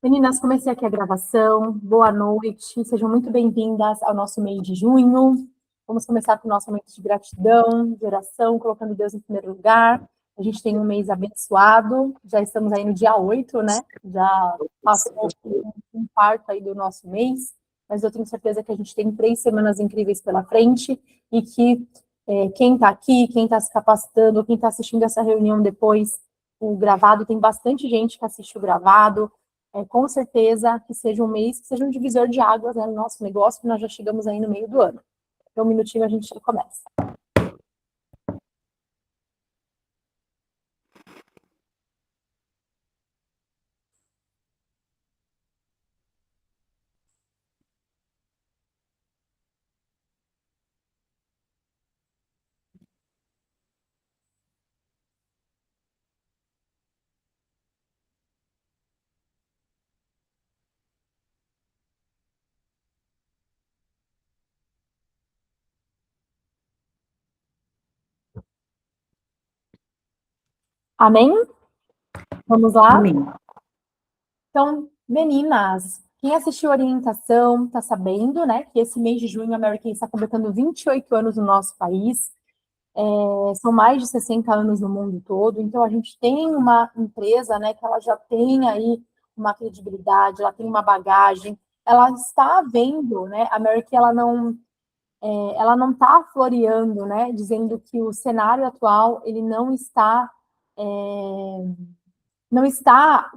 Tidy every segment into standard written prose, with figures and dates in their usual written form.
Meninas, comecei aqui a gravação. Boa noite, sejam muito bem-vindas ao nosso mês de junho. Vamos começar com o nosso momento de gratidão, de oração, colocando Deus em primeiro lugar. A gente tem um mês abençoado, já estamos aí no dia 8, né? Já passou um quarto aí do nosso mês, mas eu tenho certeza que a gente tem 3 semanas incríveis pela frente e que quem está aqui, quem está se capacitando, quem está assistindo essa reunião depois, o gravado, tem bastante gente que assiste o gravado. Com certeza que seja um mês, que seja um divisor de águas, né, no nosso negócio, que nós já chegamos aí no meio do ano. Então, um minutinho a gente já começa. Amém? Vamos lá? Amém. Então, meninas, quem assistiu a orientação está sabendo, né, que esse mês de junho a Mary Kay está completando 28 anos no nosso país. São mais de 60 anos no mundo todo, então a gente tem uma empresa, né, que ela já tem aí uma credibilidade, ela tem uma bagagem, ela está vendo, né, a Mary Kay, ela não está floreando, né, dizendo que o cenário atual ele não está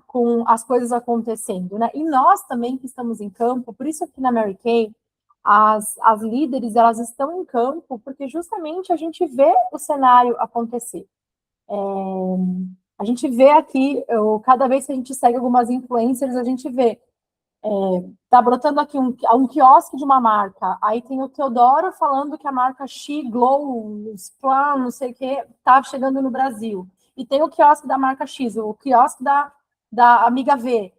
com as coisas acontecendo, né? E nós também que estamos em campo, por isso aqui na Mary Kay, as líderes elas estão em campo porque justamente a gente vê o cenário acontecer. A gente vê aqui, cada vez que a gente segue algumas influencers, a gente vê tá brotando aqui um quiosque de uma marca, aí tem o Teodoro falando que a marca She Glow, Splan, não sei o que, tá chegando no Brasil. E tem o quiosque da marca X, o quiosque da Amiga V.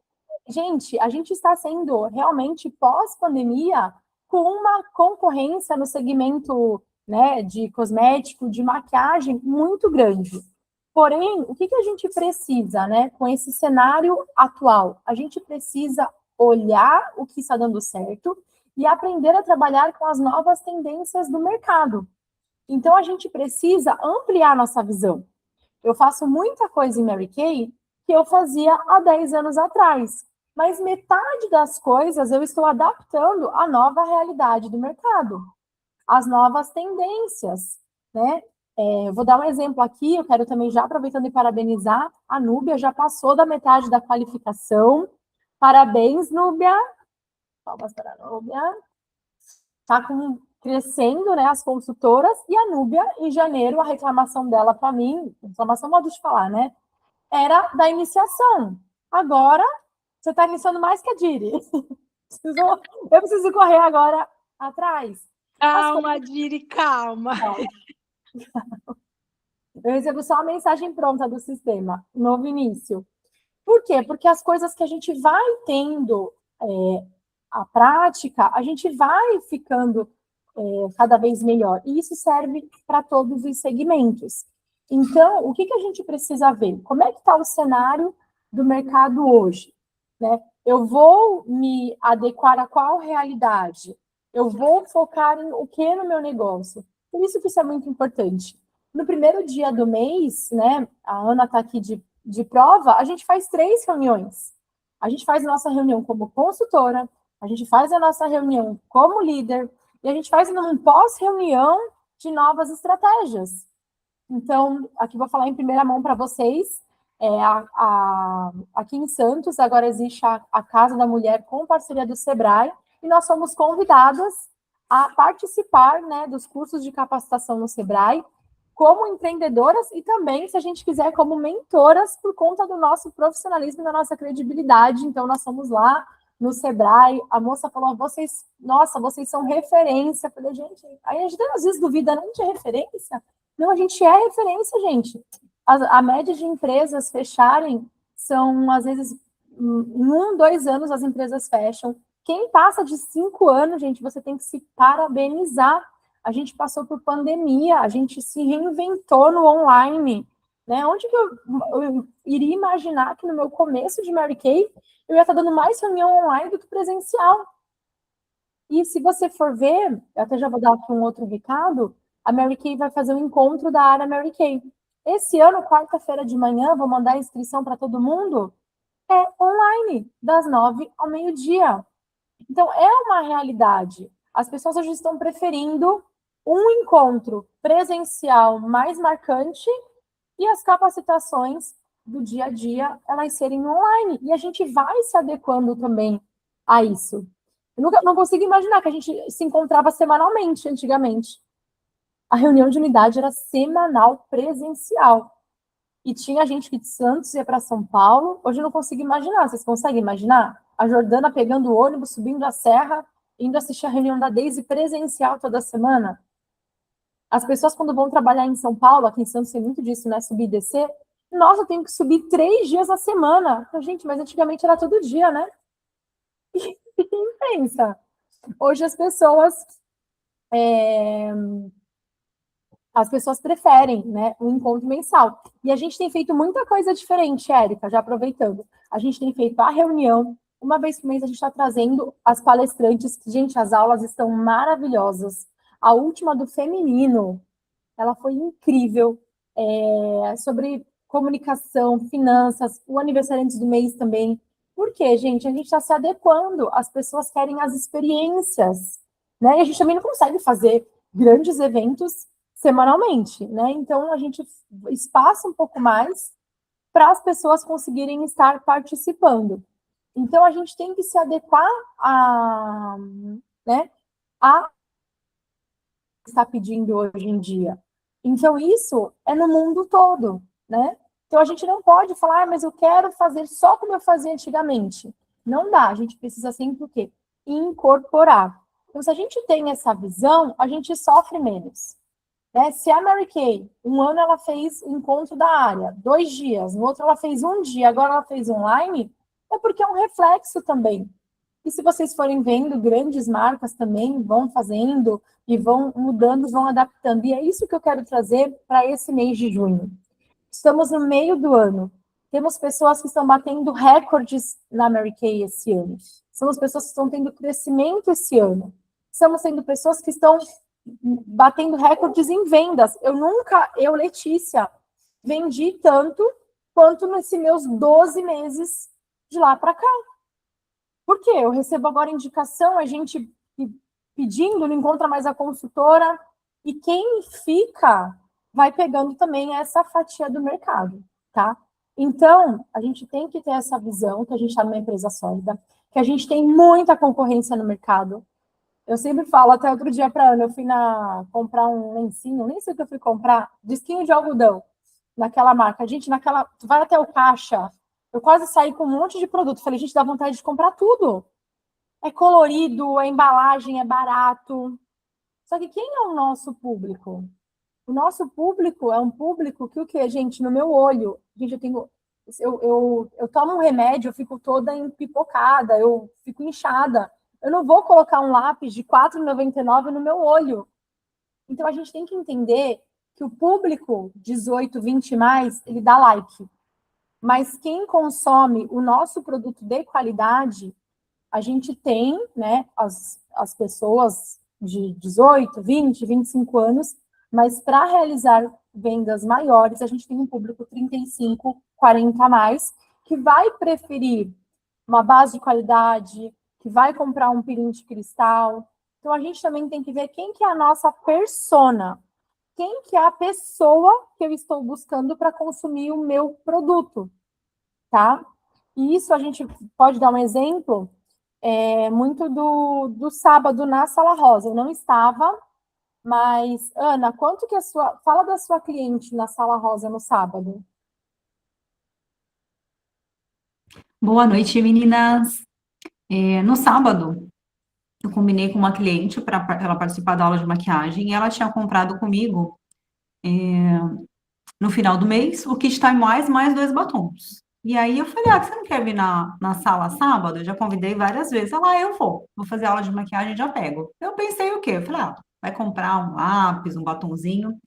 Gente, a gente está sendo realmente pós-pandemia com uma concorrência no segmento, né, de cosmético, de maquiagem muito grande. Porém, o que a gente precisa, né, com esse cenário atual? A gente precisa olhar o que está dando certo e aprender a trabalhar com as novas tendências do mercado. Então, a gente precisa ampliar nossa visão. Eu faço muita coisa em Mary Kay que eu fazia há 10 anos atrás, mas metade das coisas eu estou adaptando à nova realidade do mercado, às novas tendências, né? Eu vou dar um exemplo aqui, eu quero também já aproveitando e parabenizar, a Núbia já passou da metade da qualificação. Parabéns, Núbia. Palmas para a Núbia. Está crescendo, né, as consultoras, e a Núbia, em janeiro, a reclamação dela para mim, reclamação modo de falar, né, era da iniciação. Agora, você está iniciando mais que a Diri. Eu preciso correr agora atrás. Calma, Diri, calma. Eu recebo só a mensagem pronta do sistema, novo início. Por quê? Porque as coisas que a gente vai tendo a prática, a gente vai ficando cada vez melhor. E isso serve para todos os segmentos. Então, o que a gente precisa ver? Como é que está o cenário do mercado hoje? Né? Eu vou me adequar a qual realidade? Eu vou focar em o que no meu negócio? Por isso que isso é muito importante. No primeiro dia do mês, né, a Ana está aqui de prova, a gente faz 3 reuniões. A gente faz a nossa reunião como consultora, a gente faz a nossa reunião como líder, e a gente faz um pós-reunião de novas estratégias. Então, aqui vou falar em primeira mão para vocês. Aqui em Santos, agora existe a Casa da Mulher com parceria do Sebrae, e nós somos convidadas a participar, né, dos cursos de capacitação no Sebrae, como empreendedoras e também, se a gente quiser, como mentoras, por conta do nosso profissionalismo e da nossa credibilidade. Então, nós somos lá no Sebrae, a moça falou, vocês são referência. Eu falei, gente, aí a gente às vezes duvida, não de referência? Não, a gente é referência, gente. A média de empresas fecharem são, às vezes, em 1, 2 anos as empresas fecham. Quem passa de 5 anos, gente, você tem que se parabenizar. A gente passou por pandemia, a gente se reinventou no online. né? Onde que eu iria imaginar que no meu começo de Mary Kay eu ia estar dando mais reunião online do que presencial? E se você for ver, eu até já vou dar aqui um outro recado, a Mary Kay vai fazer um encontro da área Mary Kay. Esse ano, quarta-feira de manhã, vou mandar a inscrição para todo mundo, é online, das 9 ao meio-dia. Então, é uma realidade. As pessoas hoje estão preferindo um encontro presencial mais marcante e as capacitações do dia a dia, elas serem online. E a gente vai se adequando também a isso. Eu nunca, não consigo imaginar que a gente se encontrava semanalmente, antigamente. A reunião de unidade era semanal, presencial. E tinha gente que de Santos ia para São Paulo. Hoje eu não consigo imaginar. Vocês conseguem imaginar? A Jordana pegando o ônibus, subindo a serra, indo assistir a reunião da Daisy presencial toda semana. As pessoas, quando vão trabalhar em São Paulo, aqui em Santos tem muito disso, né? Subir e descer. Nossa, eu tenho que subir 3 dias na semana. Gente, mas antigamente era todo dia, né? E quem pensa? Hoje as pessoas preferem, né, um encontro mensal. E a gente tem feito muita coisa diferente, Érica, já aproveitando. A gente tem feito a reunião, uma vez por mês a gente está trazendo as palestrantes, que, gente, as aulas estão maravilhosas. A última do feminino, ela foi incrível, sobre comunicação, finanças, o aniversário antes do mês também. Por quê, gente? A gente está se adequando, as pessoas querem as experiências, né? E a gente também não consegue fazer grandes eventos semanalmente, né? Então, a gente espaça um pouco mais para as pessoas conseguirem estar participando. Então, a gente tem que se adequar né, a está pedindo hoje em dia. Então, isso é no mundo todo, né? Então, a gente não pode falar, mas eu quero fazer só como eu fazia antigamente. Não dá, a gente precisa sempre o quê? Incorporar. Então, se a gente tem essa visão, a gente sofre menos. Né? Se a Mary Kay, um ano ela fez o encontro da área, 2 dias, no outro ela fez um dia, agora ela fez online, é porque é um reflexo também. E se vocês forem vendo, grandes marcas também vão fazendo e vão mudando, vão adaptando. E é isso que eu quero trazer para esse mês de junho. Estamos no meio do ano. Temos pessoas que estão batendo recordes na Mary Kay esse ano. Somos pessoas que estão tendo crescimento esse ano. Estamos tendo pessoas que estão batendo recordes em vendas. Eu, Letícia, vendi tanto quanto nesses meus 12 meses de lá para cá. Por quê? Eu recebo agora indicação, a gente pedindo, não encontra mais a consultora, e quem fica vai pegando também essa fatia do mercado, tá? Então, a gente tem que ter essa visão que a gente está numa empresa sólida, que a gente tem muita concorrência no mercado. Eu sempre falo, até outro dia para Ana, eu fui comprar um lencinho, nem sei o que eu fui comprar, disquinho de algodão, naquela marca. Gente, tu vai até o caixa, eu quase saí com um monte de produto. Falei, gente, dá vontade de comprar tudo. É colorido, a embalagem é barato. Só que quem é o nosso público? O nosso público é um público que o quê, gente? No meu olho, gente, eu tomo um remédio, eu fico toda empipocada, eu fico inchada. Eu não vou colocar um lápis de R$ 4,99 no meu olho. Então, a gente tem que entender que o público 18, 20 mais, ele dá like. Mas quem consome o nosso produto de qualidade, a gente tem, né, as pessoas de 18, 20, 25 anos, mas para realizar vendas maiores, a gente tem um público 35, 40 a mais, que vai preferir uma base de qualidade, que vai comprar um pirinho de cristal. Então, a gente também tem que ver quem que é a nossa persona, quem que é a pessoa que eu estou buscando para consumir o meu produto, tá? E isso a gente pode dar um exemplo muito do sábado na Sala Rosa. Eu não estava, mas, Ana, quanto que fala da sua cliente na Sala Rosa no sábado? Boa noite, meninas. No sábado, eu combinei com uma cliente para ela participar da aula de maquiagem e ela tinha comprado comigo, no final do mês, o kit Time Wise mais 2 batons. E aí eu falei, você não quer vir na sala sábado? Eu já convidei várias vezes. Ela, eu vou fazer aula de maquiagem e já pego. Eu pensei o quê? Eu falei, vai comprar um lápis, um batonzinho.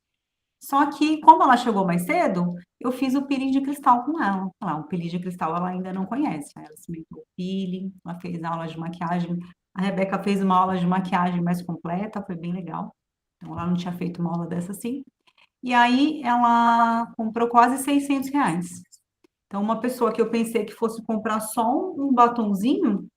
Só que, como ela chegou mais cedo, eu fiz o peeling de cristal com ela. O peeling de cristal ela ainda não conhece. Ela experimentou o peeling, ela fez aula de maquiagem. A Rebeca fez uma aula de maquiagem mais completa, foi bem legal. Então, ela não tinha feito uma aula dessa assim. E aí, ela comprou quase R$ 600. Então, uma pessoa que eu pensei que fosse comprar só um batonzinho,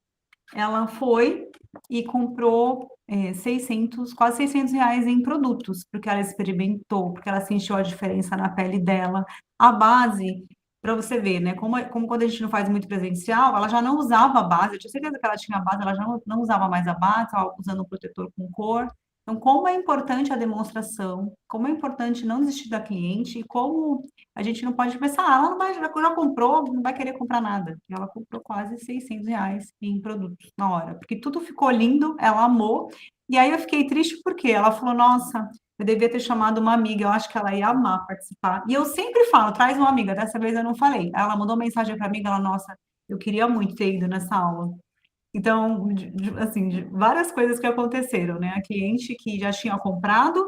ela foi e comprou 600, quase R$ 600 em produtos, porque ela experimentou, porque ela sentiu a diferença na pele dela. A base, para você ver, né? Como quando a gente não faz muito presencial, ela já não usava a base, eu tinha certeza que ela tinha a base, ela já não usava mais a base, estava usando o protetor com cor. Então, como é importante a demonstração, como é importante não desistir da cliente e como a gente não pode pensar, ela não vai, já comprou, não vai querer comprar nada. E ela comprou quase R$ 600 em produtos na hora, porque tudo ficou lindo, ela amou. E aí eu fiquei triste porque ela falou, nossa, eu devia ter chamado uma amiga, eu acho que ela ia amar participar. E eu sempre falo, traz uma amiga, dessa vez eu não falei. Aí ela mandou mensagem para a amiga, ela, nossa, eu queria muito ter ido nessa aula. Então, assim, várias coisas que aconteceram, né? A cliente que já tinha comprado,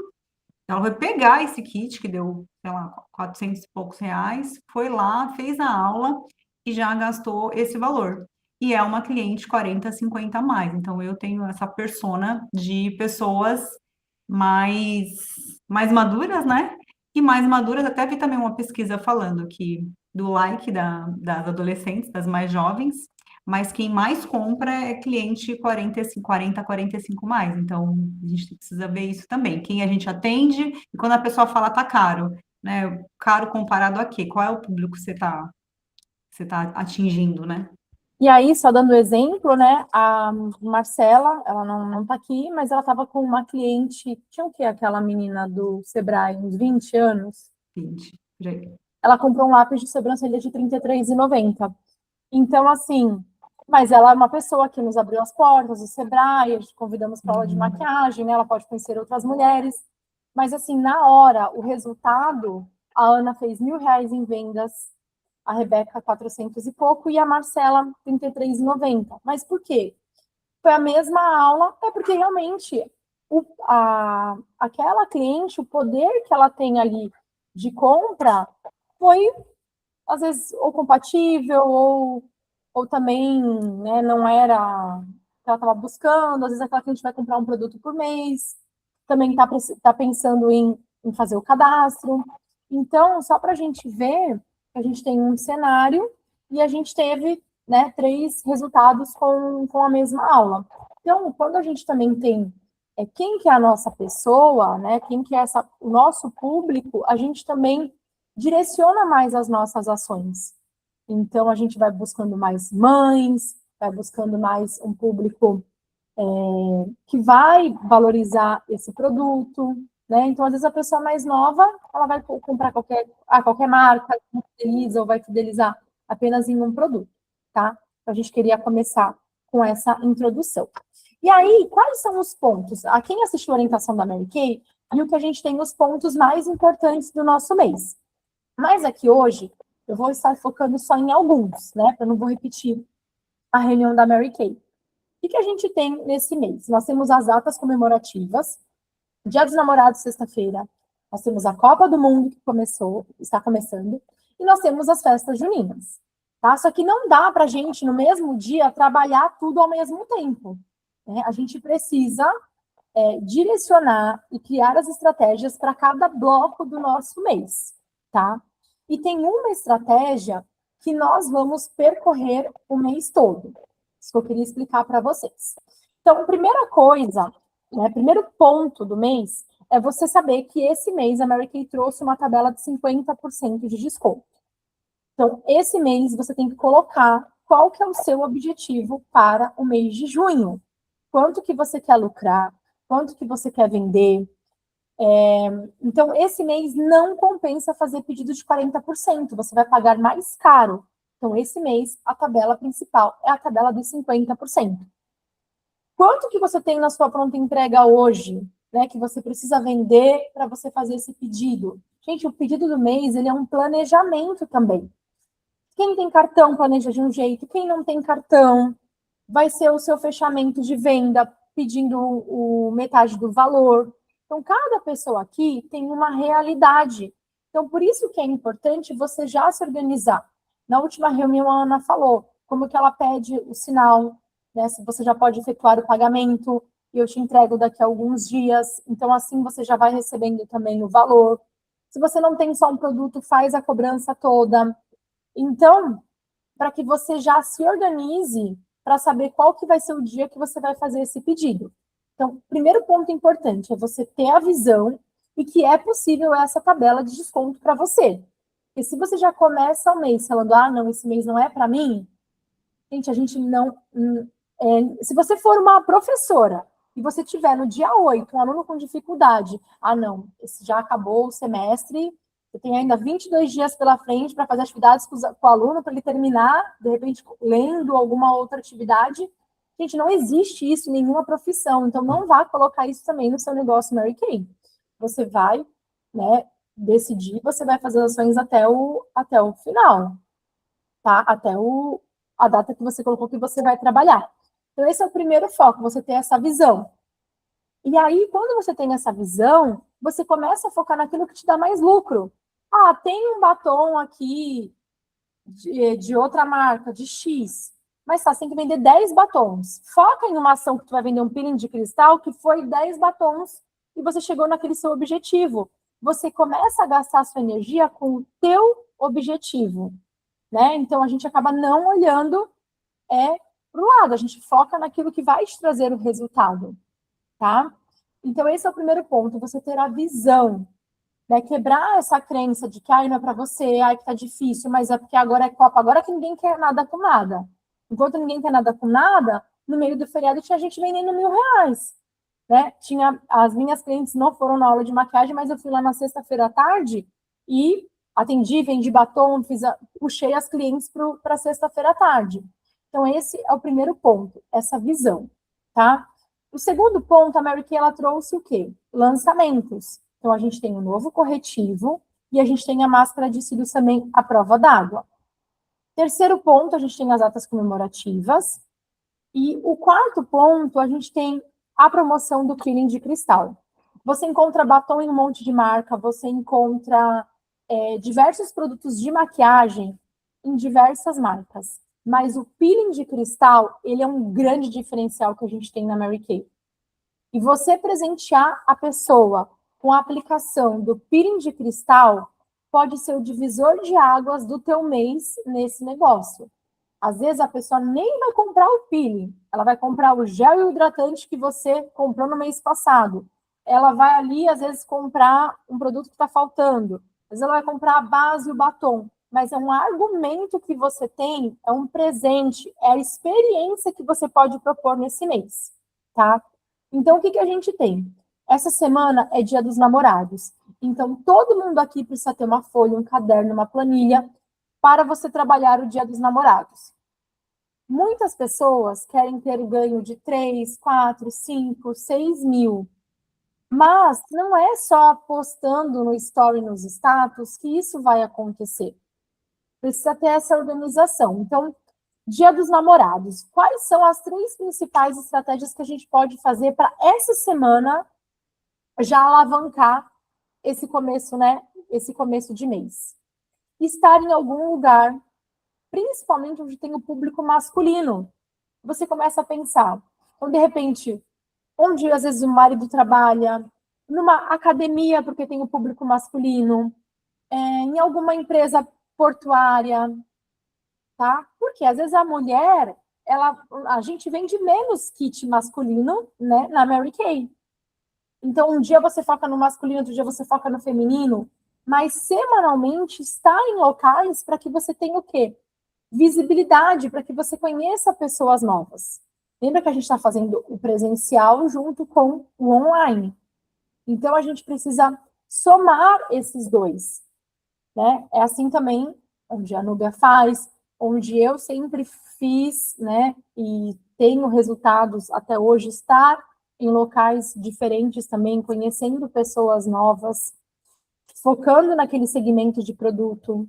ela foi pegar esse kit, que deu, sei lá, 400 e poucos reais, foi lá, fez a aula e já gastou esse valor. E é uma cliente 40, 50 a mais. Então, eu tenho essa persona de pessoas mais, mais maduras, né? E mais maduras, até vi também uma pesquisa falando que do like das adolescentes, das mais jovens, mas quem mais compra é cliente 45, 40, 45 mais. Então, a gente precisa ver isso também. Quem a gente atende, e quando a pessoa fala tá caro, né? Caro comparado a quê? Qual é o público que você tá atingindo, né? E aí, só dando exemplo, né, a Marcela, ela não tá aqui, mas ela estava com uma cliente, tinha o quê? Aquela menina do Sebrae, uns 20 anos. 20, por aí. Ela comprou um lápis de sobrancelha de R$ 33,90. Então, assim, mas ela é uma pessoa que nos abriu as portas, o Sebrae, a gente convidamos para aula de maquiagem, né, ela pode conhecer outras mulheres. Mas, assim, na hora, o resultado, a Ana fez R$ 1.000 em vendas, a Rebeca 400 e pouco, e a Marcela 33,90. Mas por quê? Foi a mesma aula, é porque realmente aquela cliente, o poder que ela tem ali de compra foi, às vezes, ou compatível, ou também, né, não era o que ela estava buscando. Às vezes aquela cliente vai comprar um produto por mês, também tá pensando em fazer o cadastro. Então, só para a gente ver, a gente tem um cenário e a gente teve, né, 3 resultados com a mesma aula. Então, quando a gente também tem quem que é a nossa pessoa, né, quem que é o nosso público, a gente também direciona mais as nossas ações. Então, a gente vai buscando mais mães, vai buscando mais um público que vai valorizar esse produto, né? Então, às vezes, a pessoa mais nova, ela vai comprar qualquer marca, fideliza ou vai fidelizar apenas em um produto, tá? Então, a gente queria começar com essa introdução. E aí, quais são os pontos? A quem assistiu a orientação da Mary Kay, viu que a gente tem os pontos mais importantes do nosso mês. Mas aqui hoje, eu vou estar focando só em alguns, né? Eu não vou repetir a reunião da Mary Kay. O que a gente tem nesse mês? Nós temos as datas comemorativas, Dia dos Namorados, sexta-feira. Nós temos a Copa do Mundo, que está começando, e nós temos as festas juninas. Tá? Só que não dá para a gente, no mesmo dia, trabalhar tudo ao mesmo tempo. Né? A gente precisa direcionar e criar as estratégias para cada bloco do nosso mês. Tá? E tem uma estratégia que nós vamos percorrer o mês todo. Isso que eu queria explicar para vocês. Então, a primeira coisa, né, primeiro ponto do mês, é você saber que esse mês a Mary Kay trouxe uma tabela de 50% de desconto. Então, esse mês você tem que colocar qual que é o seu objetivo para o mês de junho. Quanto que você quer lucrar, quanto que você quer vender. Então, esse mês não compensa fazer pedido de 40%, você vai pagar mais caro. Então, esse mês, a tabela principal é a tabela dos 50%. Quanto que você tem na sua pronta entrega hoje, né, que você precisa vender para você fazer esse pedido? Gente, o pedido do mês, ele é um planejamento também. Quem tem cartão planeja de um jeito, quem não tem cartão vai ser o seu fechamento de venda pedindo metade do valor. Então, cada pessoa aqui tem uma realidade. Então, por isso que é importante você já se organizar. Na última reunião, a Ana falou como que ela pede o sinal, né? Se você já pode efetuar o pagamento, e eu te entrego daqui a alguns dias. Então, assim, você já vai recebendo também o valor. Se você não tem só um produto, faz a cobrança toda. Então, para que você já se organize para saber qual que vai ser o dia que você vai fazer esse pedido. Então, primeiro ponto importante é você ter a visão e que é possível essa tabela de desconto para você. E se você já começa o mês falando, não, esse mês não é para mim, gente, a gente não... se você for uma professora e você tiver no dia 8 um aluno com dificuldade, não, esse já acabou o semestre, você tem ainda 22 dias pela frente para fazer atividades com o aluno, para ele terminar, de repente, lendo alguma outra atividade. Gente, não existe isso em nenhuma profissão, então não vá colocar isso também no seu negócio Mary Kay. Você vai, né, decidir, você vai fazer ações até o final, tá? Até a data que você colocou que você vai trabalhar. Então, esse é o primeiro foco, você ter essa visão. E aí, quando você tem essa visão, você começa a focar naquilo que te dá mais lucro. Tem um batom aqui de outra marca, de X, mas você tem que vender 10 batons. Foca em uma ação que tu vai vender um peeling de cristal que foi 10 batons e você chegou naquele seu objetivo. Você começa a gastar a sua energia com o teu objetivo, né? Então, a gente acaba não olhando para o lado, a gente foca naquilo que vai te trazer o resultado, tá? Então, esse é o primeiro ponto, você ter a visão, né? Quebrar essa crença de que, não é para você, que tá difícil, mas é porque agora é Copa, agora que ninguém quer nada com nada. Enquanto ninguém quer nada com nada, no meio do feriado tinha gente vendendo R$1.000, né? As minhas clientes não foram na aula de maquiagem, mas eu fui lá na sexta-feira à tarde e atendi, vendi batom, puxei as clientes para sexta-feira à tarde. Então, esse é o primeiro ponto, essa visão, tá? O segundo ponto, a Mary Kay, ela trouxe o quê? Lançamentos. Então, a gente tem o novo corretivo e a gente tem a máscara de cílios também à prova d'água. Terceiro ponto, a gente tem as datas comemorativas. E o quarto ponto, a gente tem a promoção do peeling de cristal. Você encontra batom em um monte de marca, você encontra diversos produtos de maquiagem em diversas marcas. Mas o peeling de cristal, ele é um grande diferencial que a gente tem na Mary Kay. E você presentear a pessoa com a aplicação do peeling de cristal pode ser o divisor de águas do teu mês nesse negócio. Às vezes a pessoa nem vai comprar o peeling, ela vai comprar o gel e o hidratante que você comprou no mês passado. Ela vai ali, às vezes, comprar um produto que está faltando. Às vezes ela vai comprar a base e o batom. Mas é um argumento que você tem, é um presente, é a experiência que você pode propor nesse mês, tá? Então, o que a gente tem? Essa semana é Dia dos Namorados. Então, todo mundo aqui precisa ter uma folha, um caderno, uma planilha para você trabalhar o Dia dos Namorados. Muitas pessoas querem ter o ganho de 3, 4, 5, 6 mil. Mas não é só postando no story, nos status, que isso vai acontecer. Precisa ter essa organização. Então, Dia dos Namorados. Quais são as 3 principais estratégias que a gente pode fazer para essa semana já alavancar esse começo, né? Esse começo de mês. Estar em algum lugar, principalmente onde tem o público masculino. Você começa a pensar. Então, de repente, onde às vezes o marido trabalha, numa academia, porque tem o público masculino, em alguma empresa portuária, tá? Porque às vezes a mulher, a gente vende menos kit masculino, né, na Mary Kay. Então, um dia você foca no masculino, outro dia você foca no feminino, mas semanalmente está em locais para que você tenha o quê? Visibilidade, para que você conheça pessoas novas. Lembra que a gente está fazendo o presencial junto com o online. Então, a gente precisa somar esses dois, né? É assim também onde a Núbia faz, onde eu sempre fiz, né? E tenho resultados até hoje, estar em locais diferentes também, conhecendo pessoas novas, focando naquele segmento de produto.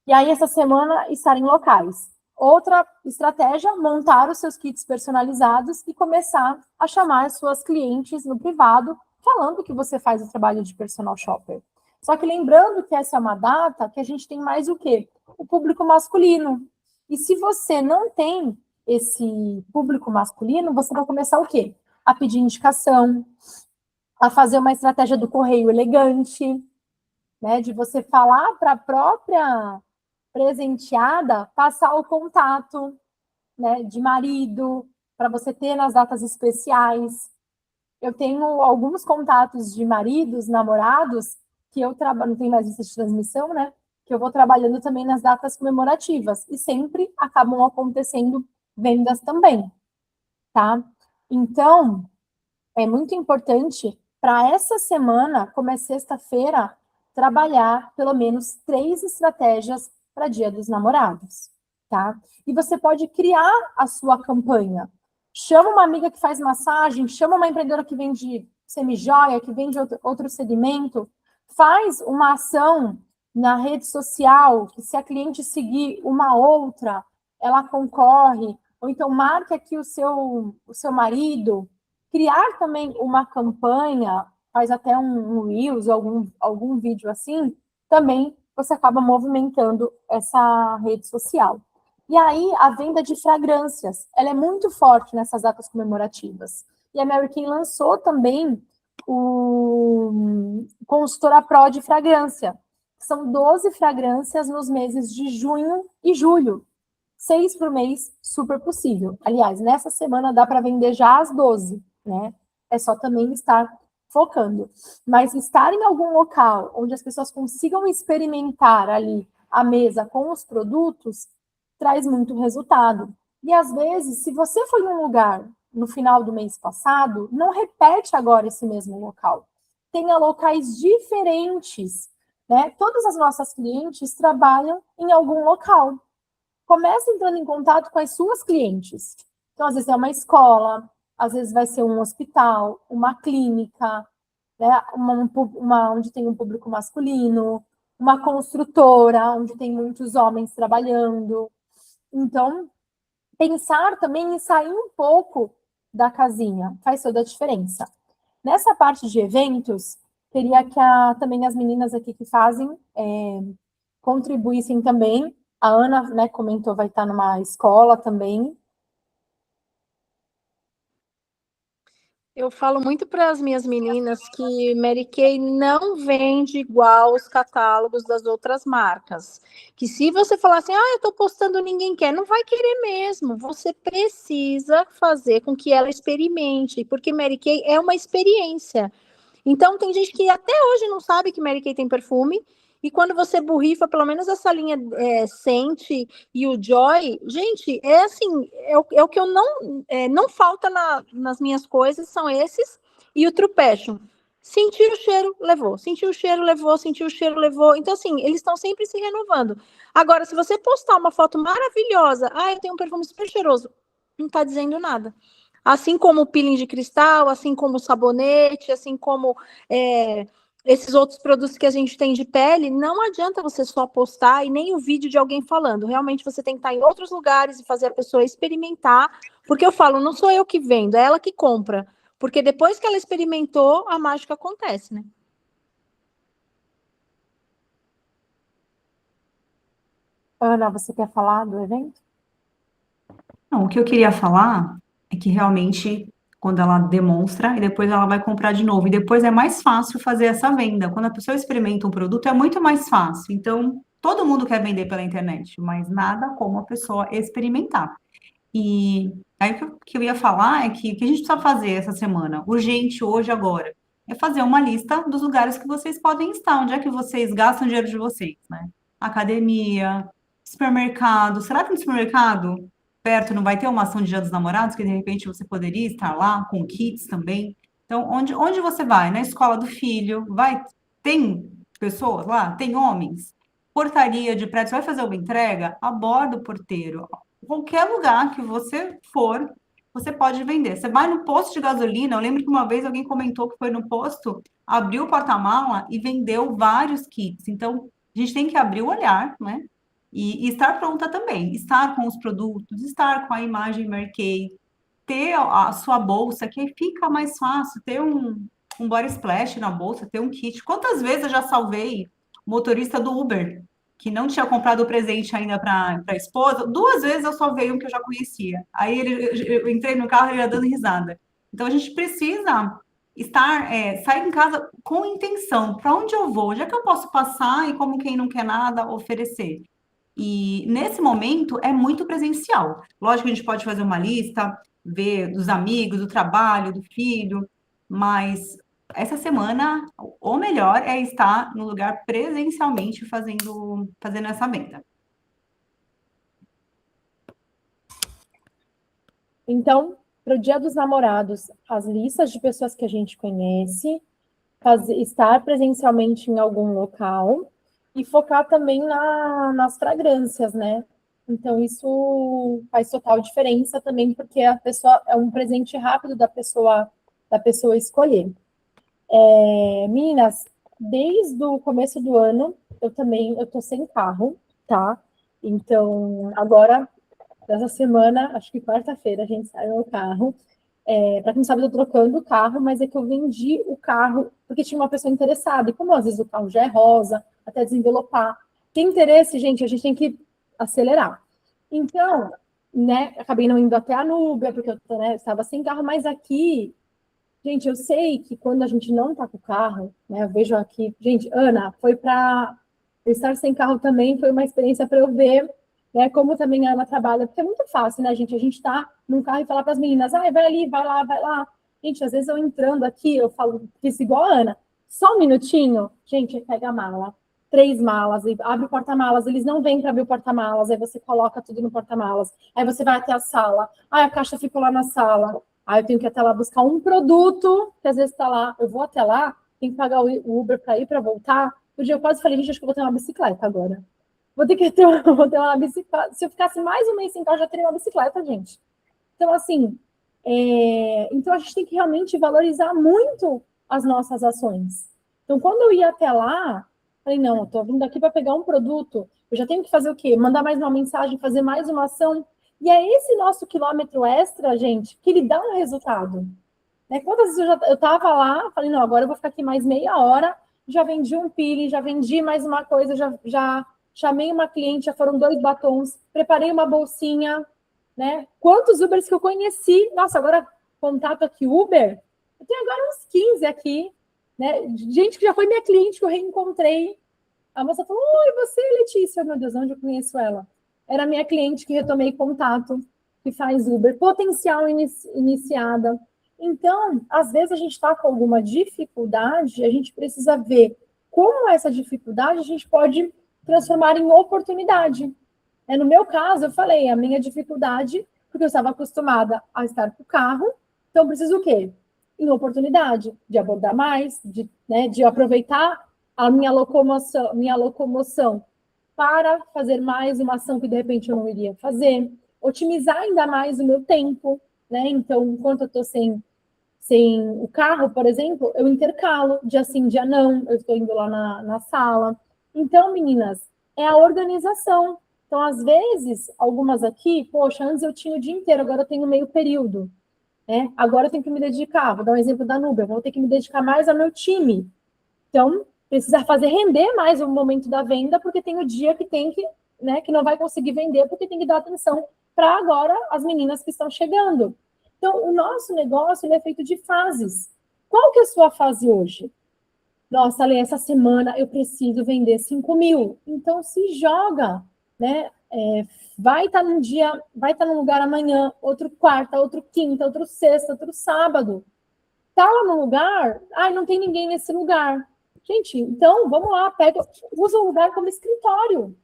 E aí, essa semana, estar em locais. Outra estratégia, montar os seus kits personalizados e começar a chamar as suas clientes no privado falando que você faz o trabalho de personal shopper. Só que lembrando que essa é uma data que a gente tem mais o quê? O público masculino. E se você não tem esse público masculino, você vai começar o quê? A pedir indicação, a fazer uma estratégia do correio elegante, né? De você falar para a própria presenteada passar o contato, né, de marido, para você ter nas datas especiais. Eu tenho alguns contatos de maridos, namorados, que eu trabalho, não tem mais lista de transmissão, né? Que eu vou trabalhando também nas datas comemorativas. E sempre acabam acontecendo vendas também, tá? Então, é muito importante para essa semana, como é sexta-feira, trabalhar pelo menos 3 estratégias para Dia dos Namorados, tá? E você pode criar a sua campanha. Chama uma amiga que faz massagem, chama uma empreendedora que vende semijoia, que vende outro segmento, faz uma ação na rede social, que se a cliente seguir uma outra, ela concorre, ou então marque aqui o seu marido, criar também uma campanha, faz até um Reels, algum vídeo assim, também você acaba movimentando essa rede social. E aí, a venda de fragrâncias, ela é muito forte nessas datas comemorativas. E a Mary Kay lançou também o Consultora Pro de fragrância. São 12 fragrâncias nos meses de junho e julho. 6 por mês, super possível. Aliás, nessa semana dá para vender já as 12, né? É só também estar focando. Mas estar em algum local onde as pessoas consigam experimentar ali a mesa com os produtos traz muito resultado. E às vezes, se você foi em um lugar no final do mês passado, não repete agora esse mesmo local. Tenha locais diferentes, né? Todas as nossas clientes trabalham em algum local. Comece entrando em contato com as suas clientes. Então, às vezes é uma escola, às vezes vai ser um hospital, uma clínica, né? Onde tem um público masculino, uma construtora, onde tem muitos homens trabalhando. Então, pensar também em sair um pouco da casinha faz toda a diferença. Nessa parte de eventos, queria que também as meninas aqui que fazem contribuíssem também. A Ana, né, comentou, vai estar numa escola também. Eu falo muito para as minhas meninas que Mary Kay não vende igual os catálogos das outras marcas. Que se você falar assim, eu estou postando, ninguém quer, não vai querer mesmo. Você precisa fazer com que ela experimente, porque Mary Kay é uma experiência. Então, tem gente que até hoje não sabe que Mary Kay tem perfume, e quando você borrifa, pelo menos essa linha Sente e o Joy, gente, é assim, é o que eu não falta nas minhas coisas, são esses, e o True Passion. Sentiu o cheiro, levou. Sentiu o cheiro, levou. Sentiu o cheiro, levou. Então, assim, eles estão sempre se renovando. Agora, se você postar uma foto maravilhosa, eu tenho um perfume super cheiroso, não está dizendo nada. Assim como o peeling de cristal, assim como o sabonete, assim como esses outros produtos que a gente tem de pele, não adianta você só postar e nem o vídeo de alguém falando. Realmente você tem que estar em outros lugares e fazer a pessoa experimentar, porque eu falo, não sou eu que vendo, é ela que compra. Porque depois que ela experimentou, a mágica acontece, né? Ana, você quer falar do evento? Não, o que eu queria falar é que realmente, quando ela demonstra, e depois ela vai comprar de novo, e depois é mais fácil fazer essa venda. Quando a pessoa experimenta um produto, é muito mais fácil. Então, todo mundo quer vender pela internet, mas nada como a pessoa experimentar. E aí o que eu ia falar é que o que a gente precisa fazer essa semana, urgente, hoje, agora, é fazer uma lista dos lugares que vocês podem estar, onde é que vocês gastam o dinheiro de vocês, né? Academia, supermercado. Será que no supermercado perto não vai ter uma ação de Dia dos Namorados, que de repente você poderia estar lá com kits também? Então, onde você vai? Na escola do filho, tem pessoas lá? Tem homens? Portaria de prédio, você vai fazer uma entrega? Aborda o porteiro. Qualquer lugar que você for, você pode vender. Você vai no posto de gasolina, eu lembro que uma vez alguém comentou que foi no posto, abriu o porta-mala e vendeu vários kits. Então, a gente tem que abrir o olhar, né? E estar pronta também, estar com os produtos, estar com a imagem Mary Kay, ter a sua bolsa, que aí fica mais fácil, ter um body splash na bolsa, ter um kit. Quantas vezes eu já salvei motorista do Uber, que não tinha comprado o presente ainda para a esposa? 2 vezes eu salvei um que eu já conhecia. Aí eu entrei no carro e ele ia dando risada. Então a gente precisa sair em casa com intenção. Para onde eu vou? Onde é que eu posso passar e, como quem não quer nada, oferecer? E nesse momento é muito presencial. Lógico que a gente pode fazer uma lista, ver dos amigos, do trabalho, do filho, mas essa semana o melhor é estar no lugar presencialmente fazendo essa venda. Então, para o Dia dos Namorados, as listas de pessoas que a gente conhece, estar presencialmente em algum local e focar também nas fragrâncias, né? Então, isso faz total diferença também, porque a pessoa é um presente rápido da pessoa escolher. Meninas, desde o começo do ano, eu tô sem carro, tá? Então, agora, dessa semana, acho que quarta-feira, a gente sai no carro. Para quem não sabe, eu tô trocando o carro, mas é que eu vendi o carro porque tinha uma pessoa interessada. E como às vezes o carro já é rosa, até desenvelopar. Tem interesse, gente, a gente tem que acelerar. Então, né, acabei não indo até a Núbia, porque eu estava sem carro, mas aqui, gente, eu sei que quando a gente não tá com o carro, né, eu vejo aqui, gente, Ana, foi para estar sem carro também, foi uma experiência para eu ver, né, como também a Ana trabalha, porque é muito fácil, né, gente, a gente tá num carro e falar para as meninas, vai ali, vai lá, vai lá. Gente, às vezes eu entrando aqui, eu falo, fiz igual a Ana, só um minutinho, gente, pega a mala, 3 malas, e abre o porta-malas, eles não vêm para abrir o porta-malas, aí você coloca tudo no porta-malas, aí você vai até a sala, a caixa ficou lá na sala, aí eu tenho que ir até lá buscar um produto, que às vezes está lá, eu vou até lá, tenho que pagar o Uber para ir, para voltar. Um dia eu quase falei, gente, acho que eu vou ter uma bicicleta agora. Vou ter uma bicicleta. Se eu ficasse mais um mês sem carro, já teria uma bicicleta, gente. Então, assim, então a gente tem que realmente valorizar muito as nossas ações. Então, quando eu ia até lá, falei, não, eu tô vindo aqui para pegar um produto, eu já tenho que fazer o quê? Mandar mais uma mensagem, fazer mais uma ação. E é esse nosso quilômetro extra, gente, que ele dá um resultado. Né? Quantas vezes eu estava lá, falei, não, agora eu vou ficar aqui mais meia hora, já vendi um peeling, já vendi mais uma coisa, já chamei uma cliente, já foram 2 batons, preparei uma bolsinha, né? Quantos Ubers que eu conheci? Nossa, agora contato aqui Uber, eu tenho agora uns 15 aqui, né? Gente que já foi minha cliente, que eu reencontrei. A moça falou, oi, você, Letícia? Meu Deus, onde eu conheço ela? Era minha cliente que retomei contato, que faz Uber, potencial iniciada. Então, às vezes a gente está com alguma dificuldade, a gente precisa ver como essa dificuldade a gente pode transformar em oportunidade. No meu caso, eu falei, a minha dificuldade, porque eu estava acostumada a estar com o carro, então eu preciso o quê? Em oportunidade, de abordar mais, de aproveitar a minha locomoção para fazer mais uma ação que de repente eu não iria fazer, otimizar ainda mais o meu tempo, né? Então, enquanto eu estou sem o carro, por exemplo, eu intercalo, dia sim, dia não, eu estou indo lá na sala. Então, meninas, é a organização. Então, às vezes, algumas aqui, poxa, antes eu tinha o dia inteiro, agora eu tenho meio período, né? Agora eu tenho que me dedicar, vou dar um exemplo da Nubia, vou ter que me dedicar mais ao meu time. Então, precisa fazer render mais o momento da venda, porque tem o dia que tem que, né, que não vai conseguir vender, porque tem que dar atenção para agora as meninas que estão chegando. Então, o nosso negócio ele é feito de fases. Qual que é a sua fase hoje? Nossa, Ale, essa semana eu preciso vender 5.000. Então, se joga, né? Vai estar num dia, vai estar num lugar amanhã, outro quarta, outro quinta, outro sexta, outro sábado. Tá lá no lugar, não tem ninguém nesse lugar. Gente, então, vamos lá, usa o lugar como escritório.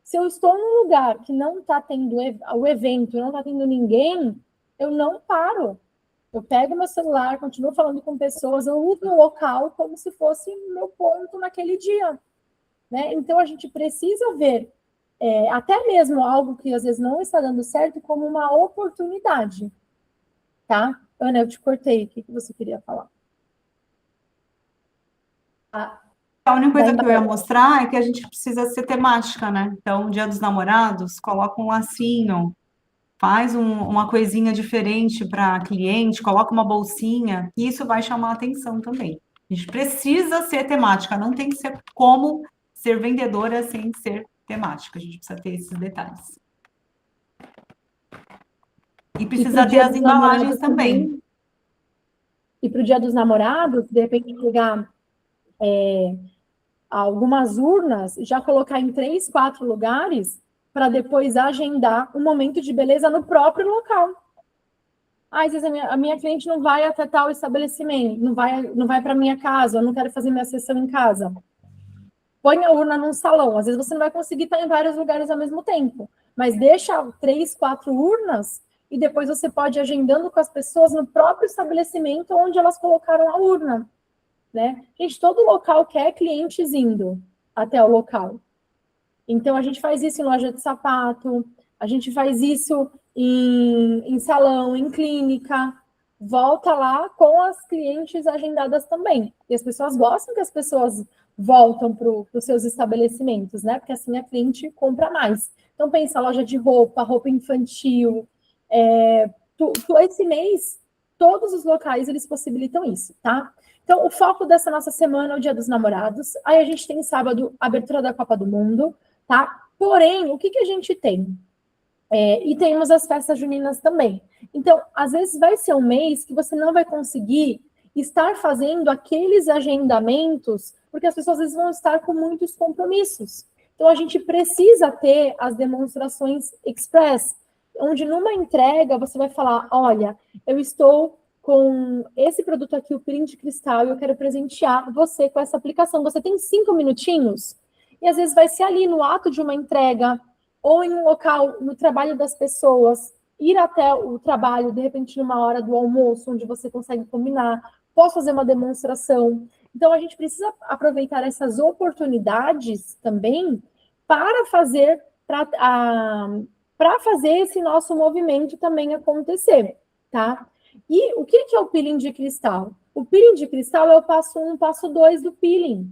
Se eu estou num lugar que não está tendo o evento, não está tendo ninguém, eu não paro. Eu pego meu celular, continuo falando com pessoas, eu uso o local como se fosse meu ponto naquele dia. Né? Então, a gente precisa ver até mesmo algo que às vezes não está dando certo como uma oportunidade. Tá? Ana, eu te cortei. O que você queria falar? A única coisa que eu ia mostrar é que a gente precisa ser temática, né? Então, Dia dos Namorados, coloca um lacinho faz uma coisinha diferente para cliente, coloca uma bolsinha, e isso vai chamar a atenção também. A gente precisa ser temática, não tem que ser como ser vendedora sem ser temática. A gente precisa ter esses detalhes. E precisa ter as embalagens também. E para o Dia dos Namorados, de repente pegar algumas urnas, já colocar em 3, 4 lugares, para depois agendar um momento de beleza no próprio local. Às vezes a minha cliente não vai até tal estabelecimento, não vai para minha casa, eu não quero fazer minha sessão em casa. Põe a urna num salão. Às vezes você não vai conseguir estar em vários lugares ao mesmo tempo, mas deixa 3, 4 urnas e depois você pode ir agendando com as pessoas no próprio estabelecimento onde elas colocaram a urna, né? Gente, todo local quer clientes indo até o local. Então, a gente faz isso em loja de sapato, a gente faz isso em salão, em clínica, volta lá com as clientes agendadas também. E as pessoas gostam que as pessoas voltam para os seus estabelecimentos, né? Porque assim a cliente compra mais. Então, pensa, loja de roupa, roupa infantil. Esse mês, todos os locais, eles possibilitam isso, tá? Então, o foco dessa nossa semana é o Dia dos Namorados. Aí a gente tem sábado, abertura da Copa do Mundo, tá? Porém, o que a gente tem? E temos as festas juninas também. Então, às vezes vai ser um mês que você não vai conseguir estar fazendo aqueles agendamentos, porque as pessoas às vezes vão estar com muitos compromissos. Então, a gente precisa ter as demonstrações express, onde numa entrega você vai falar, olha, eu estou com esse produto aqui, o peeling de cristal, e eu quero presentear você com essa aplicação. Você tem 5 minutinhos? E às vezes vai ser ali no ato de uma entrega, ou em um local, no trabalho das pessoas, ir até o trabalho, de repente, numa hora do almoço, onde você consegue combinar, posso fazer uma demonstração. Então, a gente precisa aproveitar essas oportunidades também para fazer esse nosso movimento também acontecer, tá? E o que é o peeling de cristal? O peeling de cristal é o passo 1, passo 2 do peeling,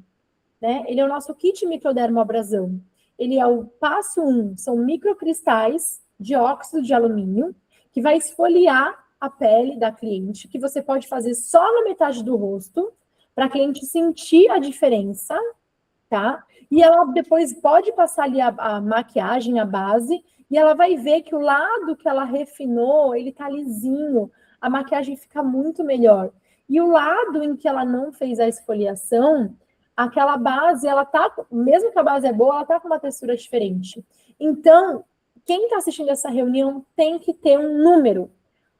né? Ele é o nosso kit microdermoabrasão. Ele é o passo 1, são microcristais de óxido de alumínio, que vai esfoliar a pele da cliente, que você pode fazer só na metade do rosto, para a cliente sentir a diferença, tá? E ela depois pode passar ali a maquiagem, a base, e ela vai ver que o lado que ela refinou, ele tá lisinho, a maquiagem fica muito melhor. E o lado em que ela não fez a esfoliação, aquela base, ela tá, mesmo que a base é boa, ela tá com uma textura diferente. Então, quem está assistindo essa reunião tem que ter um número.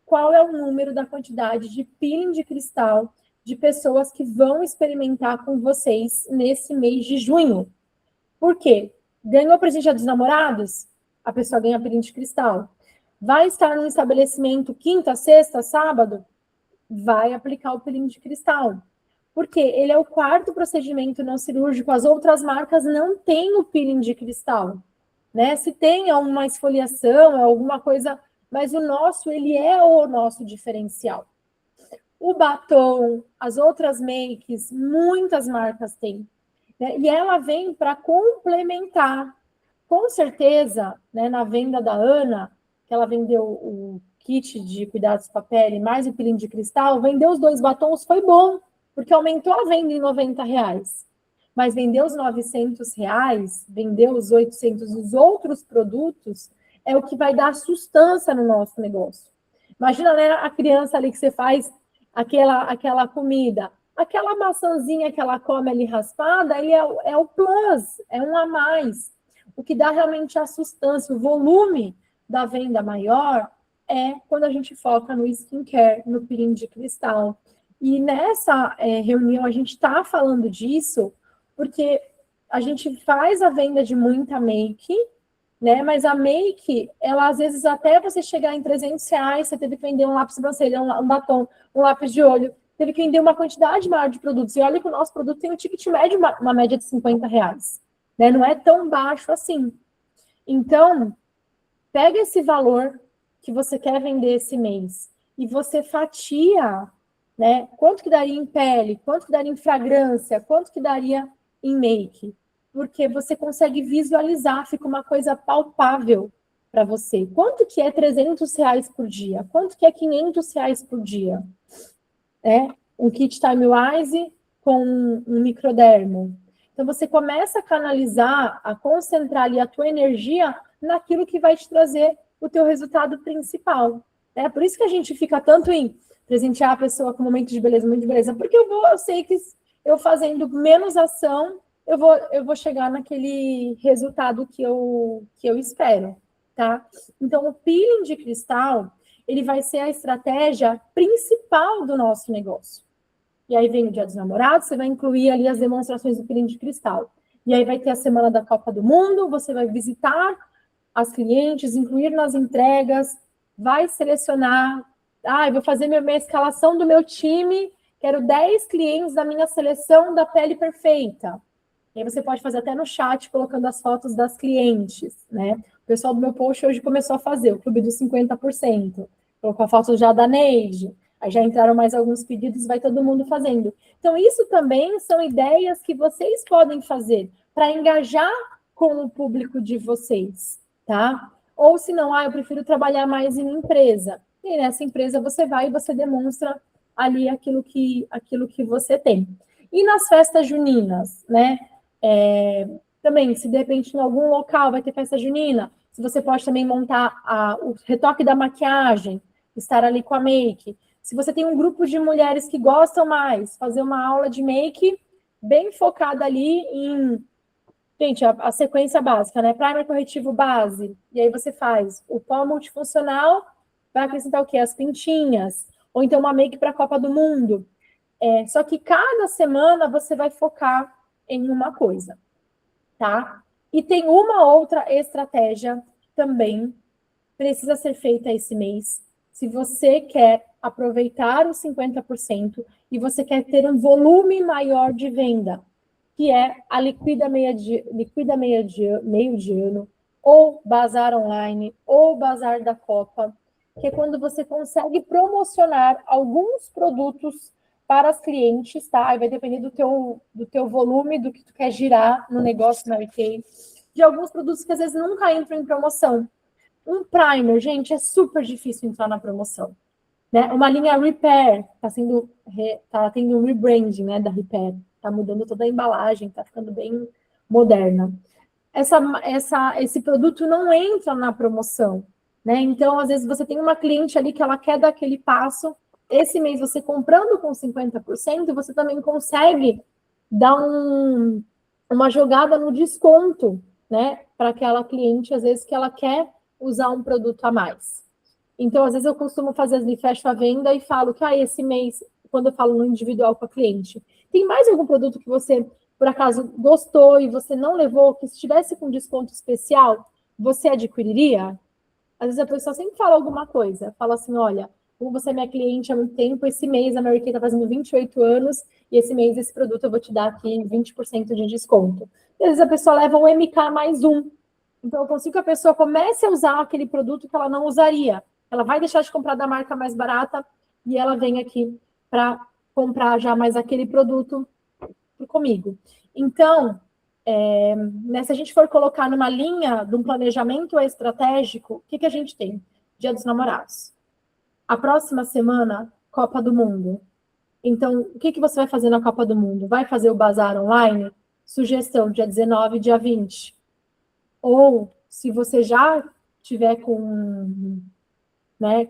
Qual é o número da quantidade de peeling de cristal de pessoas que vão experimentar com vocês nesse mês de junho? Por quê? Ganhou presente dos namorados? A pessoa ganha peeling de cristal. Vai estar num estabelecimento quinta, sexta, sábado? Vai aplicar o peeling de cristal. Porque ele é o 4º procedimento não cirúrgico. As outras marcas não têm o peeling de cristal, né? Se tem uma esfoliação, alguma coisa, mas o nosso, ele é o nosso diferencial. O batom, as outras makes, muitas marcas têm, né? E ela vem para complementar. Com certeza, né, na venda da Ana, que ela vendeu o kit de cuidados com a pele, mais o peeling de cristal, vendeu os 2 batons, foi bom, porque aumentou a venda em R$90. Mas vender os R$900, vender os 800 dos outros produtos, é o que vai dar sustância no nosso negócio. Imagina, né, a criança ali que você faz aquela comida, aquela maçãzinha que ela come ali raspada, aí é o plus, é um a mais. O que dá realmente a sustância, o volume da venda maior é quando a gente foca no skincare, no peeling de cristal. E nessa reunião a gente está falando disso porque a gente faz a venda de muita make, né? Mas a make, ela às vezes até você chegar em R$300, você teve que vender um lápis de sobrancelha, um batom, um lápis de olho, teve que vender uma quantidade maior de produtos. E olha que o nosso produto tem um ticket médio, uma média de R$50, né? Não é tão baixo assim. Então, pega esse valor que você quer vender esse mês e você fatia, né? Quanto que daria em pele, quanto que daria em fragrância, quanto que daria em make. Porque você consegue visualizar, fica uma coisa palpável para você. Quanto que é R$ 300 por dia? Quanto que é R$ 500 por dia? Um kit Timewise com um microdermo. Então, você começa a canalizar, a concentrar ali a tua energia naquilo que vai te trazer o teu resultado principal. Por isso que a gente fica tanto em presentear a pessoa com momento de beleza, porque eu sei que eu fazendo menos ação, eu vou chegar naquele resultado que eu espero, tá? Então, o peeling de cristal, ele vai ser a estratégia principal do nosso negócio. E aí vem o Dia dos Namorados, você vai incluir ali as demonstrações do peeling de cristal. E aí vai ter a semana da Copa do Mundo, você vai visitar as clientes, incluir nas entregas, vai selecionar, eu vou fazer minha escalação do meu time, quero 10 clientes da minha seleção da pele perfeita. E aí você pode fazer até no chat, colocando as fotos das clientes, né? O pessoal do meu post hoje começou a fazer, o clube dos 50%. Colocou a foto já da Neide. Aí já entraram mais alguns pedidos, vai todo mundo fazendo. Então, isso também são ideias que vocês podem fazer para engajar com o público de vocês, tá? Ou se não, eu prefiro trabalhar mais em empresa. E nessa empresa você vai e você demonstra ali aquilo que você tem. E nas festas juninas, né? Também, se de repente em algum local vai ter festa junina, se você pode também montar o retoque da maquiagem, estar ali com a make. Se você tem um grupo de mulheres que gostam mais, fazer uma aula de make bem focada ali em, gente, a sequência básica, né? Primer corretivo base. E aí você faz o pó multifuncional, vai acrescentar o quê? As pintinhas. Ou então uma make para a Copa do Mundo. Só que cada semana você vai focar em uma coisa, tá? E tem uma outra estratégia também precisa ser feita esse mês. Se você quer aproveitar os 50% e você quer ter um volume maior de venda, que é a liquida meio de ano, ou bazar online, ou bazar da Copa, que é quando você consegue promocionar alguns produtos para as clientes, tá? Aí vai depender do teu volume, do que tu quer girar no negócio Mary Kay, de alguns produtos que às vezes nunca entram em promoção. Um primer, gente, é super difícil entrar na promoção. Né? Uma linha Repair, tá tendo um rebranding, né, da Repair. Tá mudando toda a embalagem, tá ficando bem moderna. Esse produto não entra na promoção. Né? Então, às vezes, você tem uma cliente ali que ela quer dar aquele passo. Esse mês, você comprando com 50%, você também consegue dar uma jogada no desconto, né? Para aquela cliente, às vezes, que ela quer usar um produto a mais. Então, às vezes, eu costumo fazer fecho a venda e falo que esse mês, quando eu falo no individual com a cliente, tem mais algum produto que você, por acaso, gostou e você não levou, que se estivesse com desconto especial, você adquiriria? Às vezes a pessoa sempre fala alguma coisa, fala assim, olha, como você é minha cliente há muito tempo, esse mês a Mary Kay está fazendo 28 anos e esse mês esse produto eu vou te dar aqui 20% de desconto. E às vezes a pessoa leva um MK mais um. Então eu consigo que a pessoa comece a usar aquele produto que ela não usaria. Ela vai deixar de comprar da marca mais barata e ela vem aqui para comprar já mais aquele produto comigo. Então, se a gente for colocar numa linha de um planejamento estratégico, o que a gente tem? Dia dos Namorados. A próxima semana, Copa do Mundo. Então, o que você vai fazer na Copa do Mundo? Vai fazer o bazar online? Sugestão, dia 19 e dia 20. Ou, se você já tiver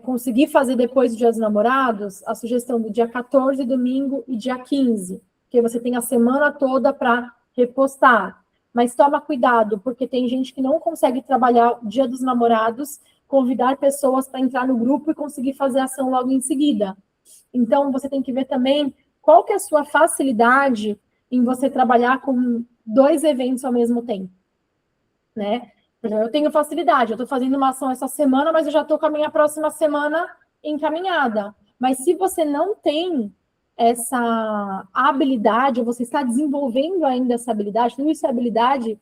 conseguir fazer depois do Dia dos Namorados, a sugestão do dia 14, domingo, e dia 15. Porque você tem a semana toda para repostar. Mas toma cuidado, porque tem gente que não consegue trabalhar o Dia dos Namorados, convidar pessoas para entrar no grupo e conseguir fazer ação logo em seguida. Então, você tem que ver também qual que é a sua facilidade em você trabalhar com 2 eventos ao mesmo tempo. Né? Eu tenho facilidade, eu estou fazendo uma ação essa semana, mas eu já estou com a minha próxima semana encaminhada. Mas se você não tem essa habilidade, ou você está desenvolvendo ainda essa habilidade, tudo isso é habilidade,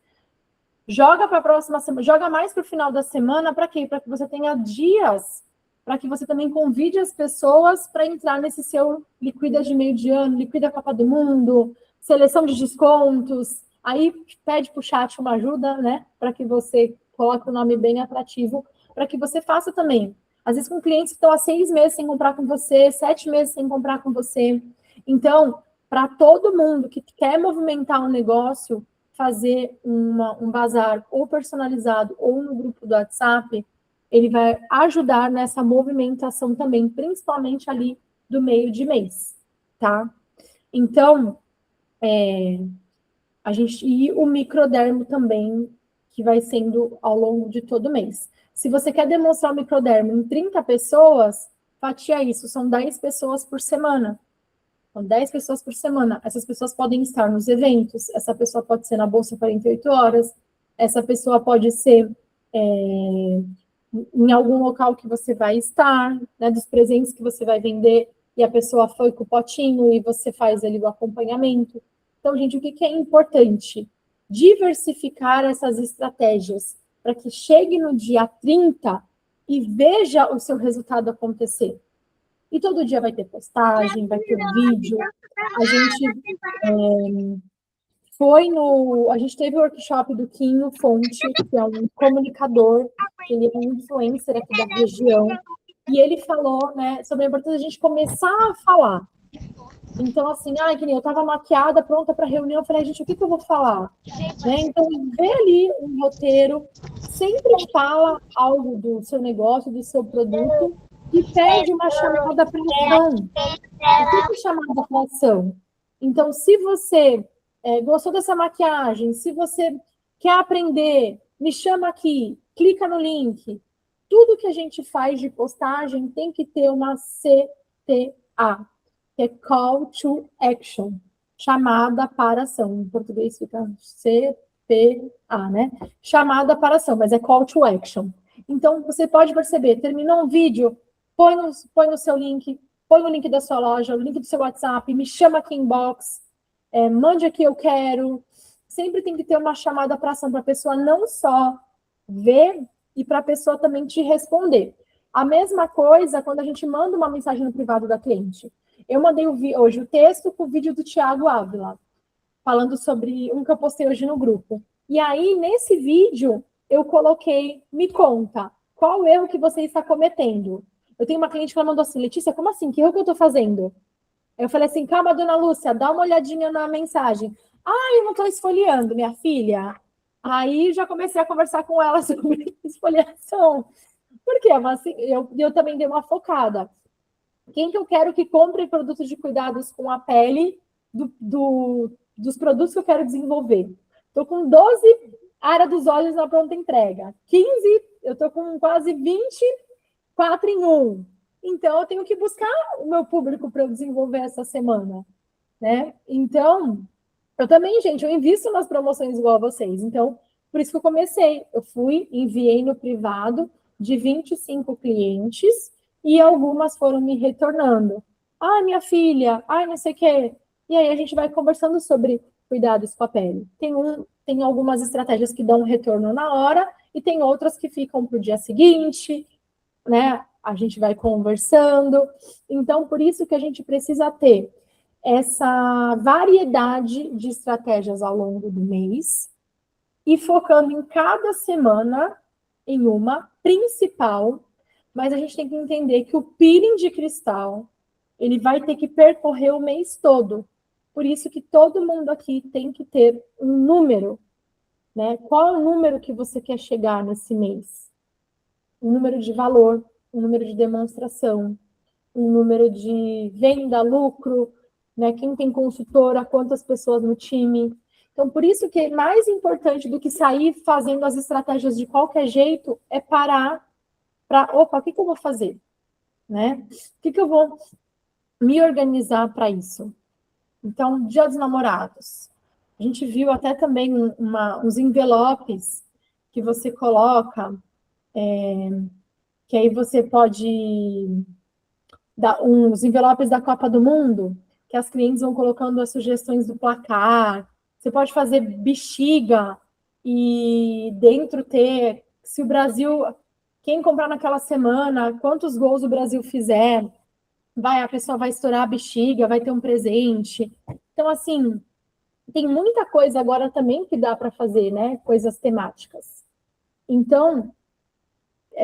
joga para a próxima semana, joga mais para o final da semana, para quê? Para que você tenha dias, para que você também convide as pessoas para entrar nesse seu liquida de meio de ano, liquida Copa do Mundo, seleção de descontos. Aí pede para o chat uma ajuda, né? Para que você coloque o nome bem atrativo, para que você faça também. Às vezes com clientes que estão há 6 meses sem comprar com você, 7 meses sem comprar com você. Então, para todo mundo que quer movimentar um negócio, fazer um bazar ou personalizado ou no grupo do WhatsApp, ele vai ajudar nessa movimentação também, principalmente ali do meio de mês, tá? Então, e o microdermo também, que vai sendo ao longo de todo mês. Se você quer demonstrar o microdermo em 30 pessoas, fatia isso, são 10 pessoas por semana. São 10 pessoas por semana. Essas pessoas podem estar nos eventos, essa pessoa pode ser na Bolsa 48 horas, essa pessoa pode ser em algum local que você vai estar, né, dos presentes que você vai vender, e a pessoa foi com o potinho e você faz ali o acompanhamento. Então, gente, o que é importante? Diversificar essas estratégias para que chegue no dia 30 e veja o seu resultado acontecer. E todo dia vai ter postagem, vai ter vídeo. A gente teve o workshop do Quinho Fonte, que é um comunicador, ele é um influencer aqui da região, e ele falou, né, sobre a importância de a gente começar a falar. Então, assim, que nem eu estava maquiada, pronta para a reunião, eu falei, gente, o que eu vou falar? Né? Então, vê ali um roteiro, sempre fala algo do seu negócio, do seu produto, e pede uma chamada para ação. O que é chamada para ação? Então, se você gostou dessa maquiagem, se você quer aprender, me chama aqui, clica no link. Tudo que a gente faz de postagem tem que ter uma CTA, que é Call to Action, chamada para ação. Em português fica CPA, né? Chamada para ação, mas é Call to Action. Então, você pode perceber, terminou um vídeo, põe no seu link, põe o link da sua loja, o link do seu WhatsApp, me chama aqui inbox, mande aqui, eu quero. Sempre tem que ter uma chamada para ação, para a pessoa não só ver e para a pessoa também te responder. A mesma coisa quando a gente manda uma mensagem no privado da cliente. Eu mandei hoje o texto com o vídeo do Thiago Ávila, falando sobre um que eu postei hoje no grupo. E aí, nesse vídeo, eu coloquei, me conta, qual o erro que você está cometendo? Eu tenho uma cliente que ela mandou assim, Letícia, como assim? Que erro que eu estou fazendo? Eu falei assim, calma, dona Lúcia, dá uma olhadinha na mensagem. Eu não estou esfoliando, minha filha. Aí já comecei a conversar com ela sobre esfoliação. Por quê? Mas assim, eu também dei uma focada. Quem que eu quero que compre produtos de cuidados com a pele dos produtos que eu quero desenvolver? Estou com 12 área dos olhos na pronta entrega. 15, eu estou com quase 24 em 1. Então, eu tenho que buscar o meu público para eu desenvolver essa semana, né? Então, eu também, gente, eu invisto nas promoções igual a vocês. Então, por isso que eu comecei. Eu enviei no privado de 25 clientes e algumas foram me retornando. Minha filha, não sei o quê. E aí a gente vai conversando sobre cuidados com a pele. Tem algumas estratégias que dão retorno na hora e tem outras que ficam para o dia seguinte, né? A gente vai conversando. Então, por isso que a gente precisa ter essa variedade de estratégias ao longo do mês e focando em cada semana em uma principal, mas a gente tem que entender que o peeling de cristal, ele vai ter que percorrer o mês todo. Por isso que todo mundo aqui tem que ter um número, né? Qual é o número que você quer chegar nesse mês? Um número de valor, um número de demonstração, um número de venda, lucro, né? Quem tem consultora, quantas pessoas no time. Então, por isso que mais importante do que sair fazendo as estratégias de qualquer jeito é parar para, o que eu vou fazer? Né? O que eu vou me organizar para isso? Então, Dia dos Namorados. A gente viu até também uns envelopes que você coloca, que aí você pode dar uns envelopes da Copa do Mundo, que as clientes vão colocando as sugestões do placar. Você pode fazer bexiga e dentro ter, se o Brasil, quem comprar naquela semana, quantos gols o Brasil fizer, a pessoa vai estourar a bexiga, vai ter um presente. Então, assim, tem muita coisa agora também que dá para fazer, né? Coisas temáticas. Então,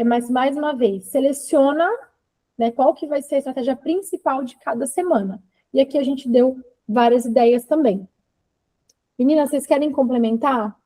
Mas mais uma vez, seleciona, né, qual que vai ser a estratégia principal de cada semana. E aqui a gente deu várias ideias também. Meninas, vocês querem complementar?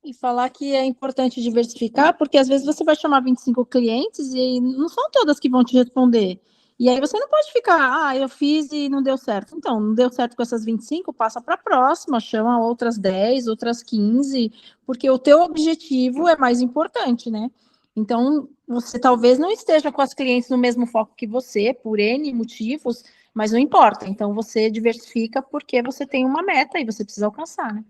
E falar que é importante diversificar, porque às vezes você vai chamar 25 clientes e não são todas que vão te responder. E aí você não pode ficar, eu fiz e não deu certo. Então, não deu certo com essas 25, passa para a próxima, chama outras 10, outras 15, porque o teu objetivo é mais importante, né? Então, você talvez não esteja com as clientes no mesmo foco que você, por N motivos, mas não importa. Então, você diversifica porque você tem uma meta e você precisa alcançar, né?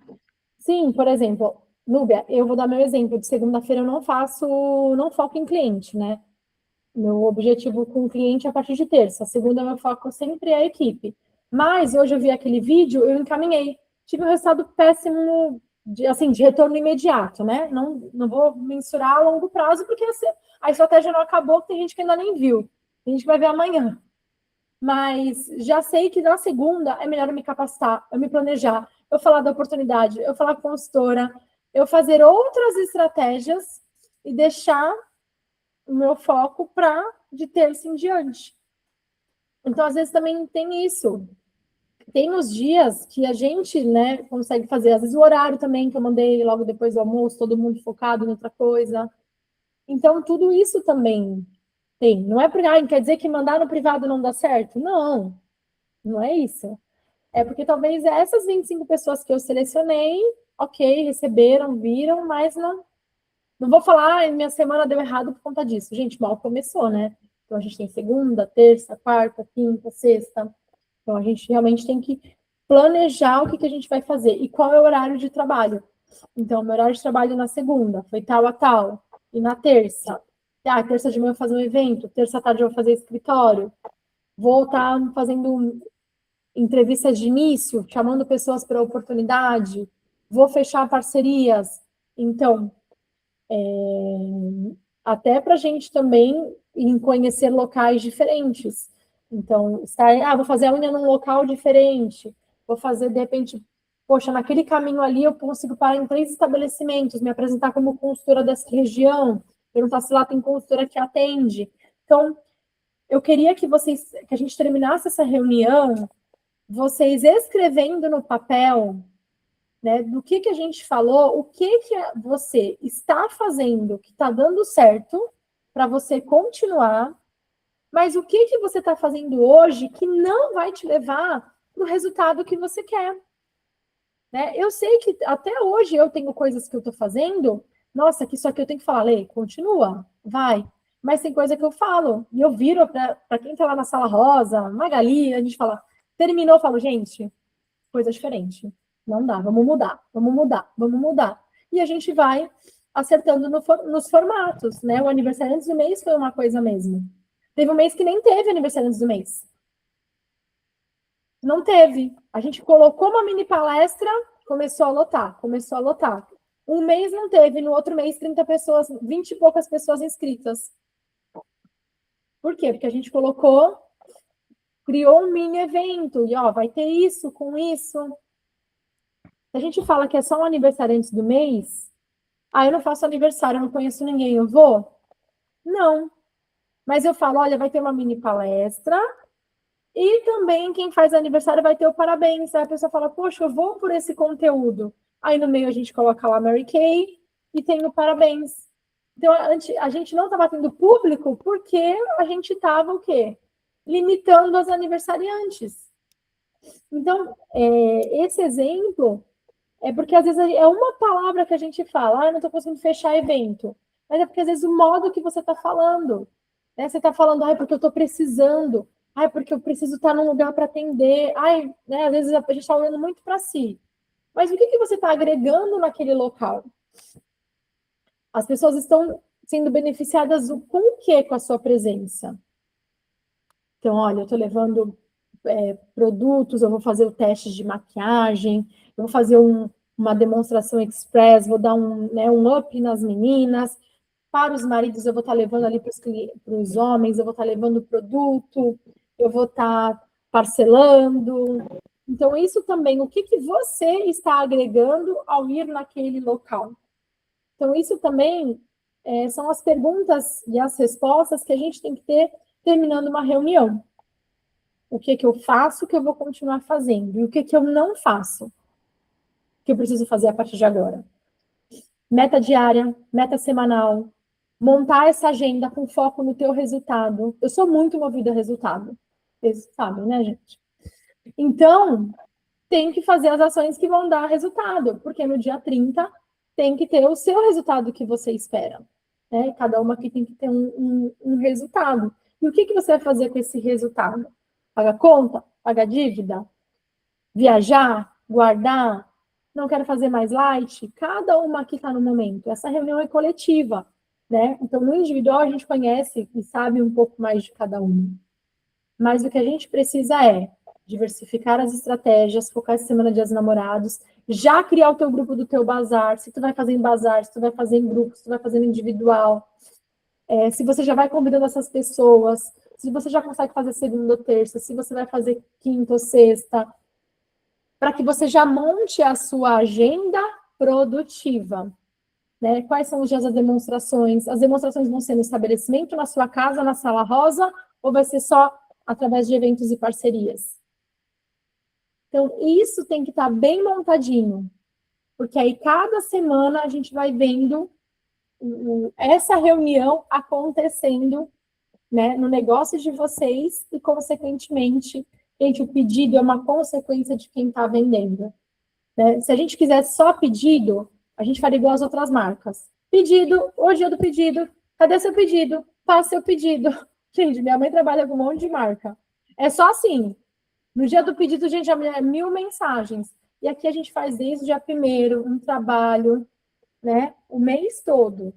Sim, por exemplo, Núbia, eu vou dar meu exemplo. De segunda-feira eu não foco em cliente, né? Meu objetivo com o cliente é a partir de terça. Segunda, meu foco sempre é a equipe. Mas hoje eu vi aquele vídeo, eu encaminhei. Tive um resultado péssimo, de retorno imediato, né? Não vou mensurar a longo prazo, porque a estratégia não acabou, tem gente que ainda nem viu. Tem gente que vai ver amanhã. Mas já sei que na segunda é melhor eu me capacitar, eu me planejar, eu falar da oportunidade, eu falar com a consultora, eu fazer outras estratégias e deixar o meu foco para de terça em diante. Então, às vezes, também tem isso. Tem os dias que a gente, né, consegue fazer. Às vezes, o horário também, que eu mandei logo depois do almoço, todo mundo focado em outra coisa. Então, tudo isso também tem. Não é porque quer dizer que mandar no privado não dá certo? Não, não é isso. É porque talvez essas 25 pessoas que eu selecionei, ok, receberam, viram, mas não vou falar, minha semana deu errado por conta disso. Gente, mal começou, né? Então, a gente tem segunda, terça, quarta, quinta, sexta. Então, a gente realmente tem que planejar o que a gente vai fazer e qual é o horário de trabalho. Então, meu horário de trabalho na segunda foi tal a tal. E na terça? Terça de manhã eu vou fazer um evento. Terça à tarde eu vou fazer escritório. Vou estar fazendo entrevistas de início, chamando pessoas para oportunidade. Vou fechar parcerias. Então, até para a gente também em conhecer locais diferentes. Então, vou fazer a unha num local diferente, vou fazer, de repente, poxa, naquele caminho ali eu consigo parar em 3 estabelecimentos, me apresentar como consultora dessa região, perguntar se lá tem consultora que atende. Então, eu queria que que a gente terminasse essa reunião, vocês escrevendo no papel, né, do que a gente falou, o que você está fazendo que está dando certo para você continuar, mas o que você está fazendo hoje que não vai te levar para o resultado que você quer. Né? Eu sei que até hoje eu tenho coisas que eu estou fazendo, nossa, que isso aqui eu tenho que falar, Lei, continua, vai. Mas tem coisa que eu falo, e eu viro para quem está lá na sala rosa, Magali, a gente fala, terminou, eu falo, gente, coisa diferente. Não dá, vamos mudar, vamos mudar, vamos mudar. E a gente vai acertando nos formatos, né? O aniversário antes do mês foi uma coisa mesmo. Teve um mês que nem teve aniversário antes do mês. Não teve. A gente colocou uma mini palestra, começou a lotar, começou a lotar. Um mês não teve, no outro mês 30 pessoas, 20 e poucas pessoas inscritas. Por quê? Porque a gente criou um mini evento, e vai ter isso com isso. A gente fala que é só um aniversário antes do mês, eu não faço aniversário, eu não conheço ninguém, eu vou? Não. Mas eu falo, olha, vai ter uma mini palestra e também quem faz aniversário vai ter o parabéns. Aí a pessoa fala, poxa, eu vou por esse conteúdo. Aí no meio a gente coloca lá Mary Kay e tem o parabéns. Então a gente não estava tendo público porque a gente estava o quê? Limitando as aniversariantes. Então, esse exemplo é porque às vezes é uma palavra que a gente fala, não estou conseguindo fechar evento. Mas é porque às vezes o modo que você está falando, né? Você está falando, porque eu estou precisando, porque eu preciso estar num lugar para atender, né? Às vezes a gente está olhando muito para si. Mas o que você está agregando naquele local? As pessoas estão sendo beneficiadas com o que com a sua presença? Então, olha, eu estou levando produtos, eu vou fazer o teste de maquiagem, eu vou fazer uma demonstração express, vou dar um up nas meninas. Para os maridos, eu vou estar levando ali para os homens, eu vou estar levando o produto, eu vou estar parcelando. Então, isso também, o que você está agregando ao ir naquele local? Então, isso também são as perguntas e as respostas que a gente tem que ter terminando uma reunião. O que eu faço, o que eu vou continuar fazendo, e o que eu não faço, que eu preciso fazer a partir de agora. Meta diária, meta semanal, montar essa agenda com foco no teu resultado. Eu sou muito movida a resultado. Vocês sabem, né, gente? Então, tem que fazer as ações que vão dar resultado, porque no dia 30 tem que ter o seu resultado que você espera. Né? Cada uma aqui tem que ter um resultado. E o que você vai fazer com esse resultado? Pagar conta? Pagar dívida? Viajar? Guardar? Não quero fazer mais light? Cada uma aqui está no momento. Essa reunião é coletiva, né? Então, no individual, a gente conhece e sabe um pouco mais de cada um. Mas o que a gente precisa é diversificar as estratégias, focar essa semana de Dias dos Namorados, já criar o teu grupo do teu bazar, se tu vai fazer em bazar, se tu vai fazer em grupo, se tu vai fazer em individual, se você já vai convidando essas pessoas, se você já consegue fazer segunda ou terça, se você vai fazer quinta ou sexta, para que você já monte a sua agenda produtiva. Né? Quais são os dias das demonstrações? As demonstrações vão ser no estabelecimento, na sua casa, na sala rosa, ou vai ser só através de eventos e parcerias? Então, isso tem que estar bem montadinho, porque aí cada semana a gente vai vendo essa reunião acontecendo, né, no negócio de vocês e, consequentemente, gente, o pedido é uma consequência de quem está vendendo. Né? Se a gente quisesse só pedido, a gente faria igual as outras marcas. Pedido, hoje é do pedido, cadê seu pedido? Faça seu pedido. Gente, minha mãe trabalha com um monte de marca. É só assim. No dia do pedido, a gente já 1000 mensagens. E aqui a gente faz desde o dia 1º, um trabalho, né? O mês todo.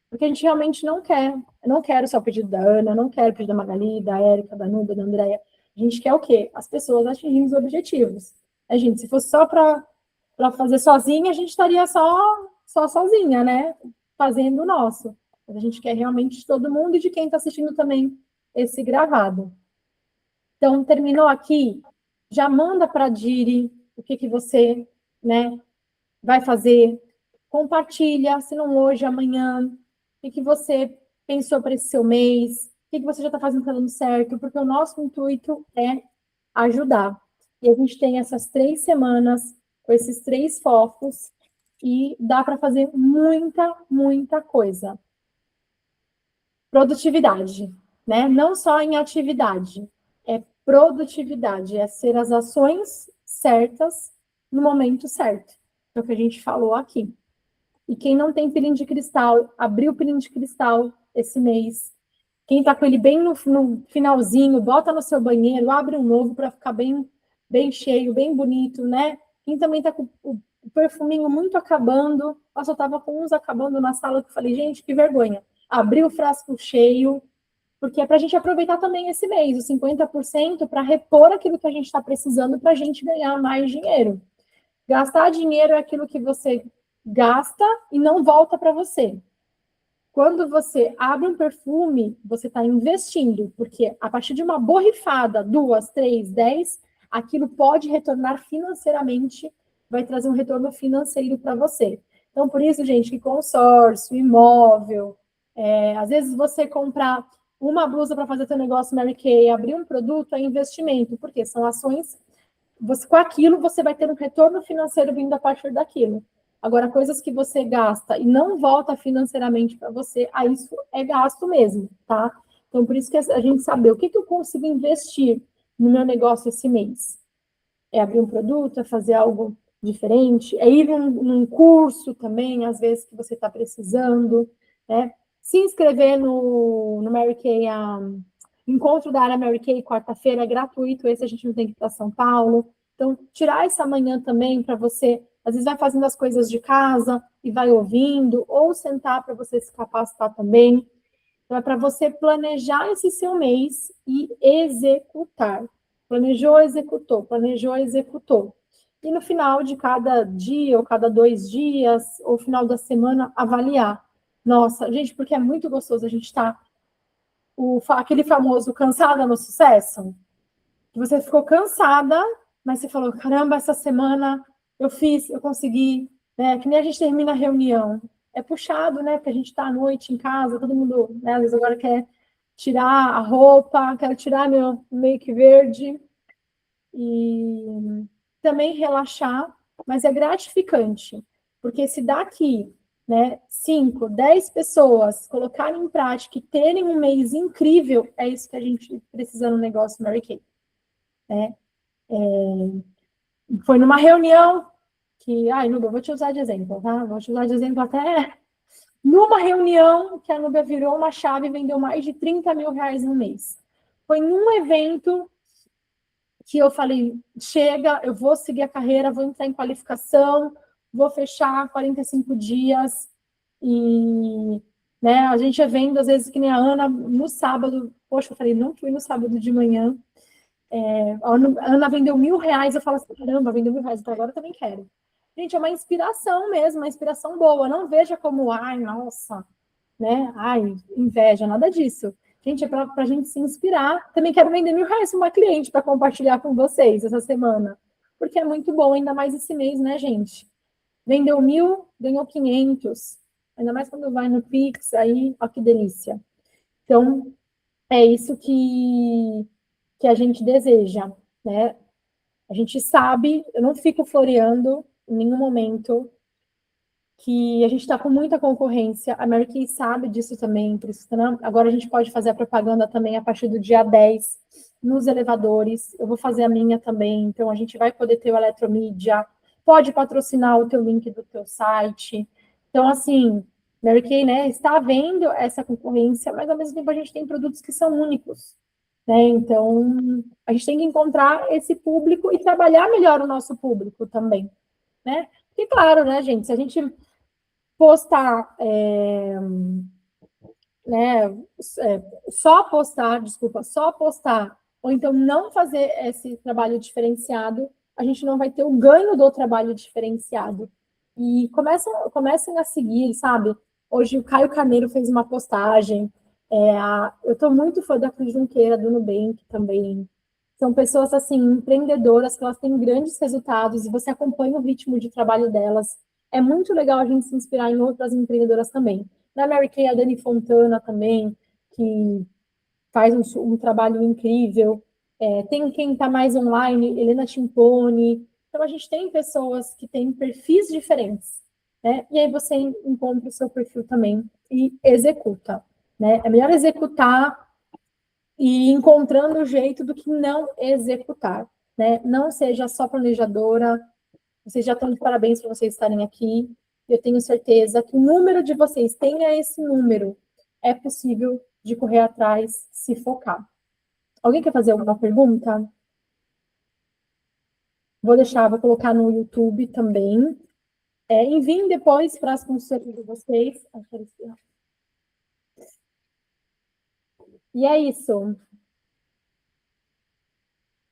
Porque a gente realmente não quer. Eu não quero só o pedido da Ana, não quero o pedido da Magali, da Érica, da Nuda, da Andréia. A gente quer o quê? As pessoas atingirem os objetivos. A gente, se fosse só para fazer sozinha, a gente estaria só sozinha, né? Fazendo o nosso. Mas a gente quer realmente de todo mundo e de quem está assistindo também esse gravado. Então, terminou aqui, já manda para a Diri o que você, né, vai fazer. Compartilha, se não hoje, amanhã. O que você pensou para esse seu mês? O que você já está fazendo que está dando certo? Porque o nosso intuito é ajudar. E a gente tem essas 3 semanas com esses 3 focos e dá para fazer muita, muita coisa. Produtividade, né? Não só em atividade, é produtividade, é ser as ações certas no momento certo. É o que a gente falou aqui. E quem não tem pilim de cristal, abriu o pilim de cristal esse mês. Quem está com ele bem no finalzinho, bota no seu banheiro, abre um novo para ficar bem cheio, bem bonito, né? Quem também está com o perfuminho muito acabando, nossa, eu estava com uns acabando na sala, que eu falei, gente, que vergonha. Abri o frasco cheio, porque é para a gente aproveitar também esse mês, os 50% para repor aquilo que a gente está precisando para a gente ganhar mais dinheiro. Gastar dinheiro é aquilo que você gasta e não volta para você. Quando você abre um perfume, você está investindo, porque a partir de uma borrifada, 2, 3, 10, aquilo pode retornar financeiramente, vai trazer um retorno financeiro para você. Então, por isso, gente, que consórcio, imóvel, às vezes você comprar uma blusa para fazer seu negócio Mary Kay, abrir um produto é investimento, porque são ações, com aquilo você vai ter um retorno financeiro vindo a partir daquilo. Agora, coisas que você gasta e não volta financeiramente para você, aí isso é gasto mesmo, tá? Então, por isso que a gente saber o que eu consigo investir no meu negócio esse mês. É abrir um produto, é fazer algo diferente, é ir num curso também, às vezes, que você está precisando, né? Se inscrever no Mary Kay, encontro da área Mary Kay, quarta-feira, é gratuito, esse a gente não tem que ir para São Paulo. Então, tirar essa manhã também para você, às vezes vai fazendo as coisas de casa e vai ouvindo, ou sentar para você se capacitar também. Então, é para você planejar esse seu mês e executar. Planejou, executou, planejou, executou. E no final de cada dia, ou cada 2 dias, ou final da semana, avaliar. Nossa, gente, porque é muito gostoso a gente estar aquele famoso cansada no sucesso. Que você ficou cansada, mas você falou, caramba, essa semana eu fiz, eu consegui, né? Que nem a gente termina a reunião. é puxado, né? Porque a gente está à noite em casa, todo mundo, né, às vezes agora quer tirar a roupa, quero tirar meu make verde e também relaxar, mas é gratificante, porque se daqui, né, 5, 10 pessoas colocarem em prática e terem um mês incrível, é isso que a gente precisa no negócio Mary Kay, né? Foi numa reunião que, Nubia, vou te usar de exemplo, tá? Vou te usar de exemplo até numa reunião que a Nubia virou uma chave e vendeu mais de 30 mil reais no mês. Foi num evento que eu falei, chega, eu vou seguir a carreira, vou entrar em qualificação, vou fechar 45 dias e, né, a gente é vendo, às vezes, que nem a Ana, no sábado, poxa, eu falei, não fui no sábado de manhã, a Ana vendeu R$1.000, eu falo assim, caramba, vendeu R$1.000, então agora eu também quero. Gente, é uma inspiração mesmo, uma inspiração boa, não veja como, nossa, né, inveja, nada disso. Gente, é para a gente se inspirar. Também quero vender R$1.000 para uma cliente para compartilhar com vocês essa semana. Porque é muito bom, ainda mais esse mês, né, gente? Vendeu 1.000, ganhou 500. Ainda mais quando vai no Pix, aí, ó que delícia. Então, é isso que a gente deseja, né? A gente sabe, eu não fico floreando em nenhum momento que a gente está com muita concorrência, a Mary Kay sabe disso também, por isso, né? Agora a gente pode fazer a propaganda também a partir do dia 10 nos elevadores, eu vou fazer a minha também, então a gente vai poder ter o eletromídia, pode patrocinar o teu link do teu site, então assim, Mary Kay, né, está vendo essa concorrência, mas ao mesmo tempo a gente tem produtos que são únicos, né, então a gente tem que encontrar esse público e trabalhar melhor o nosso público também, né, e claro, né, gente, se a gente postar, né, só postar, ou então não fazer esse trabalho diferenciado, a gente não vai ter o ganho do trabalho diferenciado. E comecem a seguir, sabe? Hoje o Caio Carneiro fez uma postagem, eu estou muito fã da Cris Junqueira, do Nubank também. São pessoas, assim, empreendedoras, que elas têm grandes resultados, e você acompanha o ritmo de trabalho delas. É muito legal a gente se inspirar em outras empreendedoras também. Na Mary Kay, a Dani Fontana também, que faz um trabalho incrível. Tem quem está mais online, Helena Timpone. Então, a gente tem pessoas que têm perfis diferentes, né? E aí você encontra o seu perfil também e executa, né? É melhor executar e encontrando o jeito do que não executar, né? Não seja só planejadora. Vocês já estão de parabéns por vocês estarem aqui. Eu tenho certeza que o número de vocês tenha esse número. É possível de correr atrás, se focar. Alguém quer fazer alguma pergunta? Vou colocar no YouTube também. Enviem depois para as consultorias de vocês. E é isso.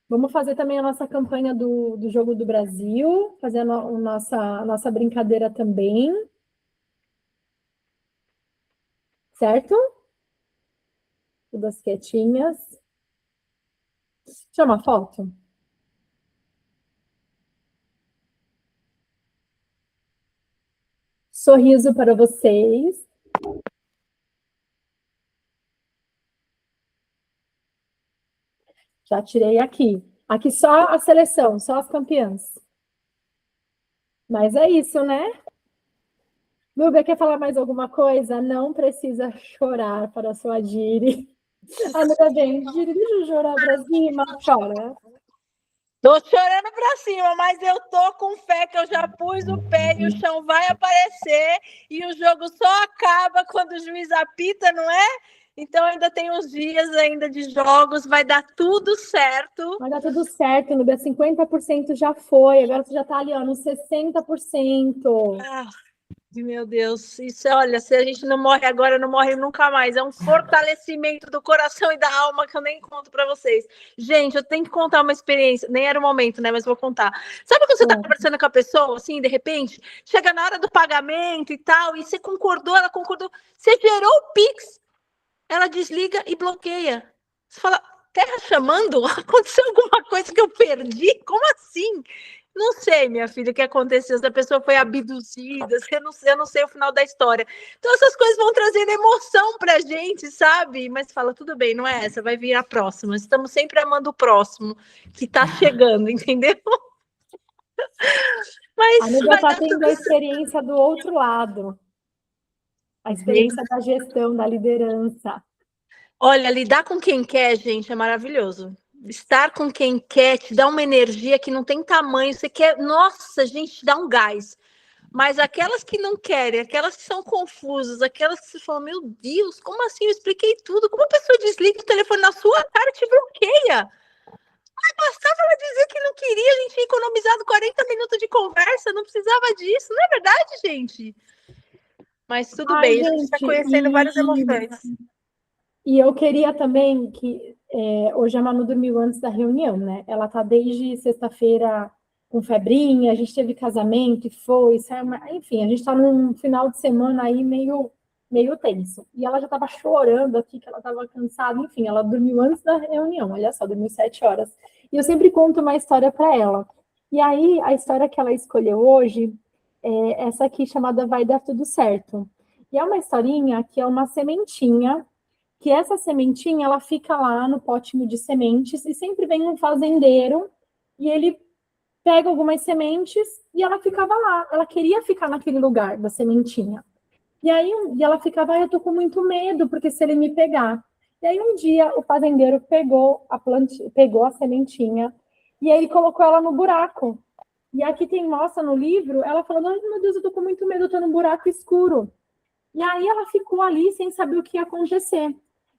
Vamos fazer também a nossa campanha do Jogo do Brasil, fazer a nossa brincadeira também. Certo? Todas quietinhas. Tira uma foto. Sorriso para vocês. Já tirei aqui. Aqui só a seleção, só as campeãs. Mas é isso, né? Nubia, quer falar mais alguma coisa? Não precisa chorar para a sua Giri. Ah, Nubia, vem. Giri, deixa eu chorar para cima. Chora. Tô chorando pra cima, mas eu tô com fé que eu já pus o pé e o chão vai aparecer e o jogo só acaba quando o juiz apita, não é? Então ainda tem uns dias ainda de jogos, vai dar tudo certo. Vai dar tudo certo, Nubia, 50% já foi, agora você já tá ali, ó, nos 60%. Meu Deus, isso, olha, se a gente não morre agora, não morre nunca mais. É um fortalecimento do coração e da alma que eu nem conto para vocês. Gente, eu tenho que contar uma experiência, nem era o momento, né, mas vou contar. Sabe quando você tá conversando com a pessoa, assim, de repente, chega na hora do pagamento e tal, e você concordou, ela concordou, você gerou o Pix, ela desliga e bloqueia. Você fala, terra chamando? Aconteceu alguma coisa que eu perdi? Como assim? Não sei, minha filha, o que aconteceu, se a pessoa foi abduzida, eu não sei o final da história. Então, essas coisas vão trazendo emoção pra gente, sabe? Mas fala, tudo bem, não é essa, vai vir a próxima. Estamos sempre amando o próximo, que tá chegando, entendeu? A Mas Nubia vai está dar tendo tudo a certo. experiência do outro lado, a experiência da gestão, da liderança. Olha, lidar com quem quer, gente, é maravilhoso. Estar com quem quer te dá uma energia que não tem tamanho. Você quer, nossa, gente, te dá um gás. Mas aquelas que não querem, aquelas que são confusas, aquelas que você fala, meu Deus, como assim? Eu expliquei tudo. Como a pessoa desliga o telefone na sua cara e te bloqueia? Bastava ela dizer que não queria, a gente tinha economizado 40 minutos de conversa, não precisava disso, não é verdade, gente? Mas tudo Ai, bem, a gente está gente, conhecendo várias emoções. e eu queria também que hoje a Manu dormiu antes da reunião, né? Ela tá desde sexta-feira com febrinha, a gente teve casamento e foi, saiu enfim, a gente está num final de semana aí meio tenso. E ela já estava chorando aqui, que ela estava cansada, enfim, ela dormiu antes da reunião, olha só, dormiu 7 horas. E eu sempre conto uma história para ela. E aí, a história que ela escolheu hoje é essa aqui chamada Vai Dar Tudo Certo. E é uma historinha que é uma sementinha que essa sementinha ela fica lá no potinho de sementes e sempre vem um fazendeiro e ele pega algumas sementes e ela ficava lá. Ela queria ficar naquele lugar da sementinha. E aí ela ficava, eu tô com muito medo porque se ele me pegar. E aí um dia o fazendeiro pegou a sementinha e aí ele colocou ela no buraco. E aqui tem mostra no livro, ela falando, ai meu Deus, eu tô com muito medo, eu tô num buraco escuro. E aí ela ficou ali sem saber o que ia acontecer.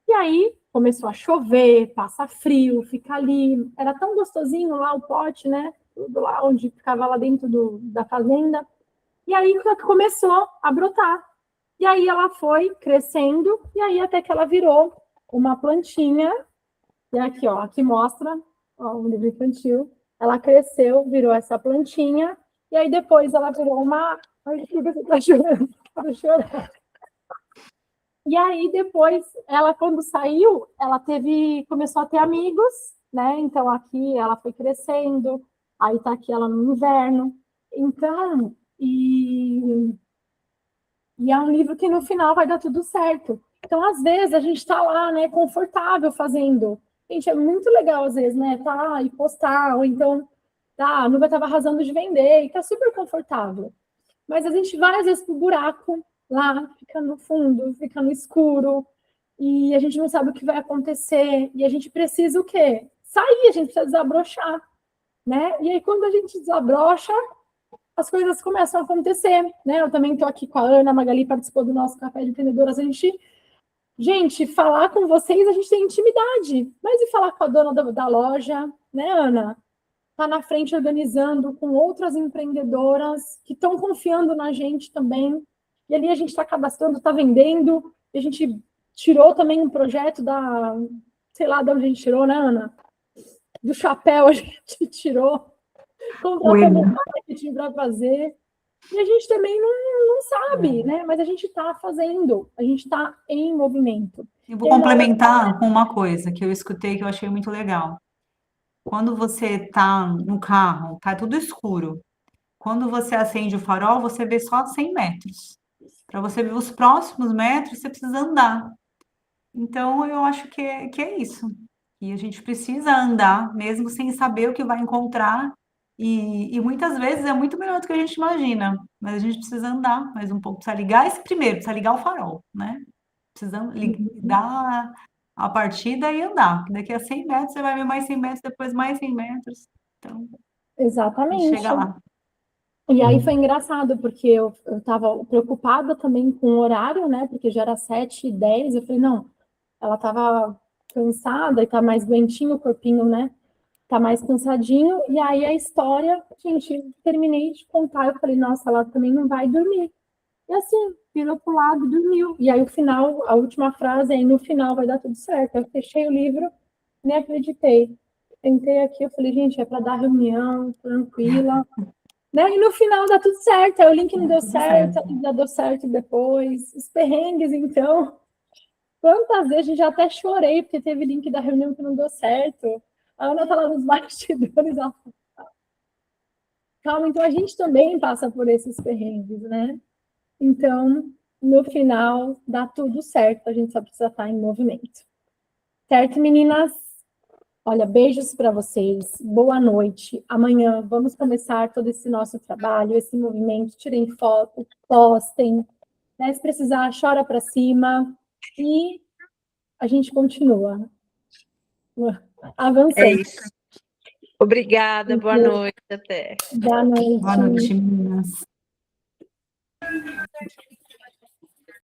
E aí começou a chover, passa frio, fica ali. Era tão gostosinho lá o pote, né? Tudo lá onde ficava lá dentro da fazenda. E aí começou a brotar. E aí ela foi crescendo, e aí até que ela virou uma plantinha. E aqui, ó, aqui mostra, ó, um livro infantil. Ela cresceu, virou essa plantinha, e aí depois ela virou uma. Ai, que você tá chorando, tá chorando. E aí, depois, ela, quando saiu, começou a ter amigos, né? Então, aqui ela foi crescendo, aí tá aqui ela no inverno. Então, e é um livro que no final vai dar tudo certo. Então, às vezes, a gente está lá, né, confortável fazendo. Gente, é muito legal, às vezes, né? Tá lá e postar, ou então, tá, a Nubia estava arrasando de vender, e tá super confortável. Mas a gente vai, às vezes, pro buraco, lá, fica no fundo, fica no escuro, e a gente não sabe o que vai acontecer, e a gente precisa o quê? Sair, a gente precisa desabrochar, né? E aí, quando a gente desabrocha, as coisas começam a acontecer, né? Eu também estou aqui com a Ana, a Magali participou do nosso Café de Empreendedoras, gente, falar com vocês, a gente tem intimidade, mas e falar com a dona da loja, né, Ana? Tá na frente organizando com outras empreendedoras que estão confiando na gente também. E ali a gente está cadastrando, está vendendo. E a gente tirou também um projeto sei lá de onde a gente tirou, né, Ana? Do chapéu a gente tirou, contratamos marketing para fazer. E a gente também não sabe, né? Mas a gente está fazendo, a gente está em movimento. Eu vou complementar com uma coisa que eu escutei que eu achei muito legal. Quando você está no carro, tá tudo escuro. Quando você acende o farol, você vê só 100 metros. Para você ver os próximos metros, você precisa andar. Então, eu acho que é isso. E a gente precisa andar, mesmo sem saber o que vai encontrar. E muitas vezes é muito melhor do que a gente imagina. Mas a gente precisa andar mais um pouco. Precisa ligar esse primeiro, precisa ligar o farol, né? Precisa dar a partida e andar. Daqui a 100 metros, você vai ver mais 100 metros, depois mais 100 metros. Então, a gente Exatamente. chega lá. E aí foi engraçado, porque eu estava preocupada também com o horário, né? Porque já era 7h10. Eu falei, não, ela estava cansada e tá mais doentinho o corpinho, né? Tá mais cansadinho. E aí a história, gente, terminei de contar. Eu falei, nossa, ela também não vai dormir. E assim, virou pro lado e dormiu. E aí o final, a última frase aí, no final vai dar tudo certo. Eu fechei o livro, nem acreditei. Entrei aqui, eu falei, gente, é para dar reunião, tranquila. Né? E no final dá tudo certo. Aí o link não deu certo, já deu certo depois. Os perrengues, então. Quantas vezes a gente já até chorei, porque teve link da reunião que não deu certo. A Ana tá lá nos bastidores, ela calma, então a gente também passa por esses perrengues, né? Então, no final, dá tudo certo, a gente só precisa estar em movimento. Certo, meninas? Olha, beijos para vocês, boa noite. Amanhã vamos começar todo esse nosso trabalho, esse movimento. Tirem foto, postem, né? Se precisar, chora para cima e a gente continua avançando. É isso. Obrigada, boa noite, até. Boa noite. Boa noite, meninas.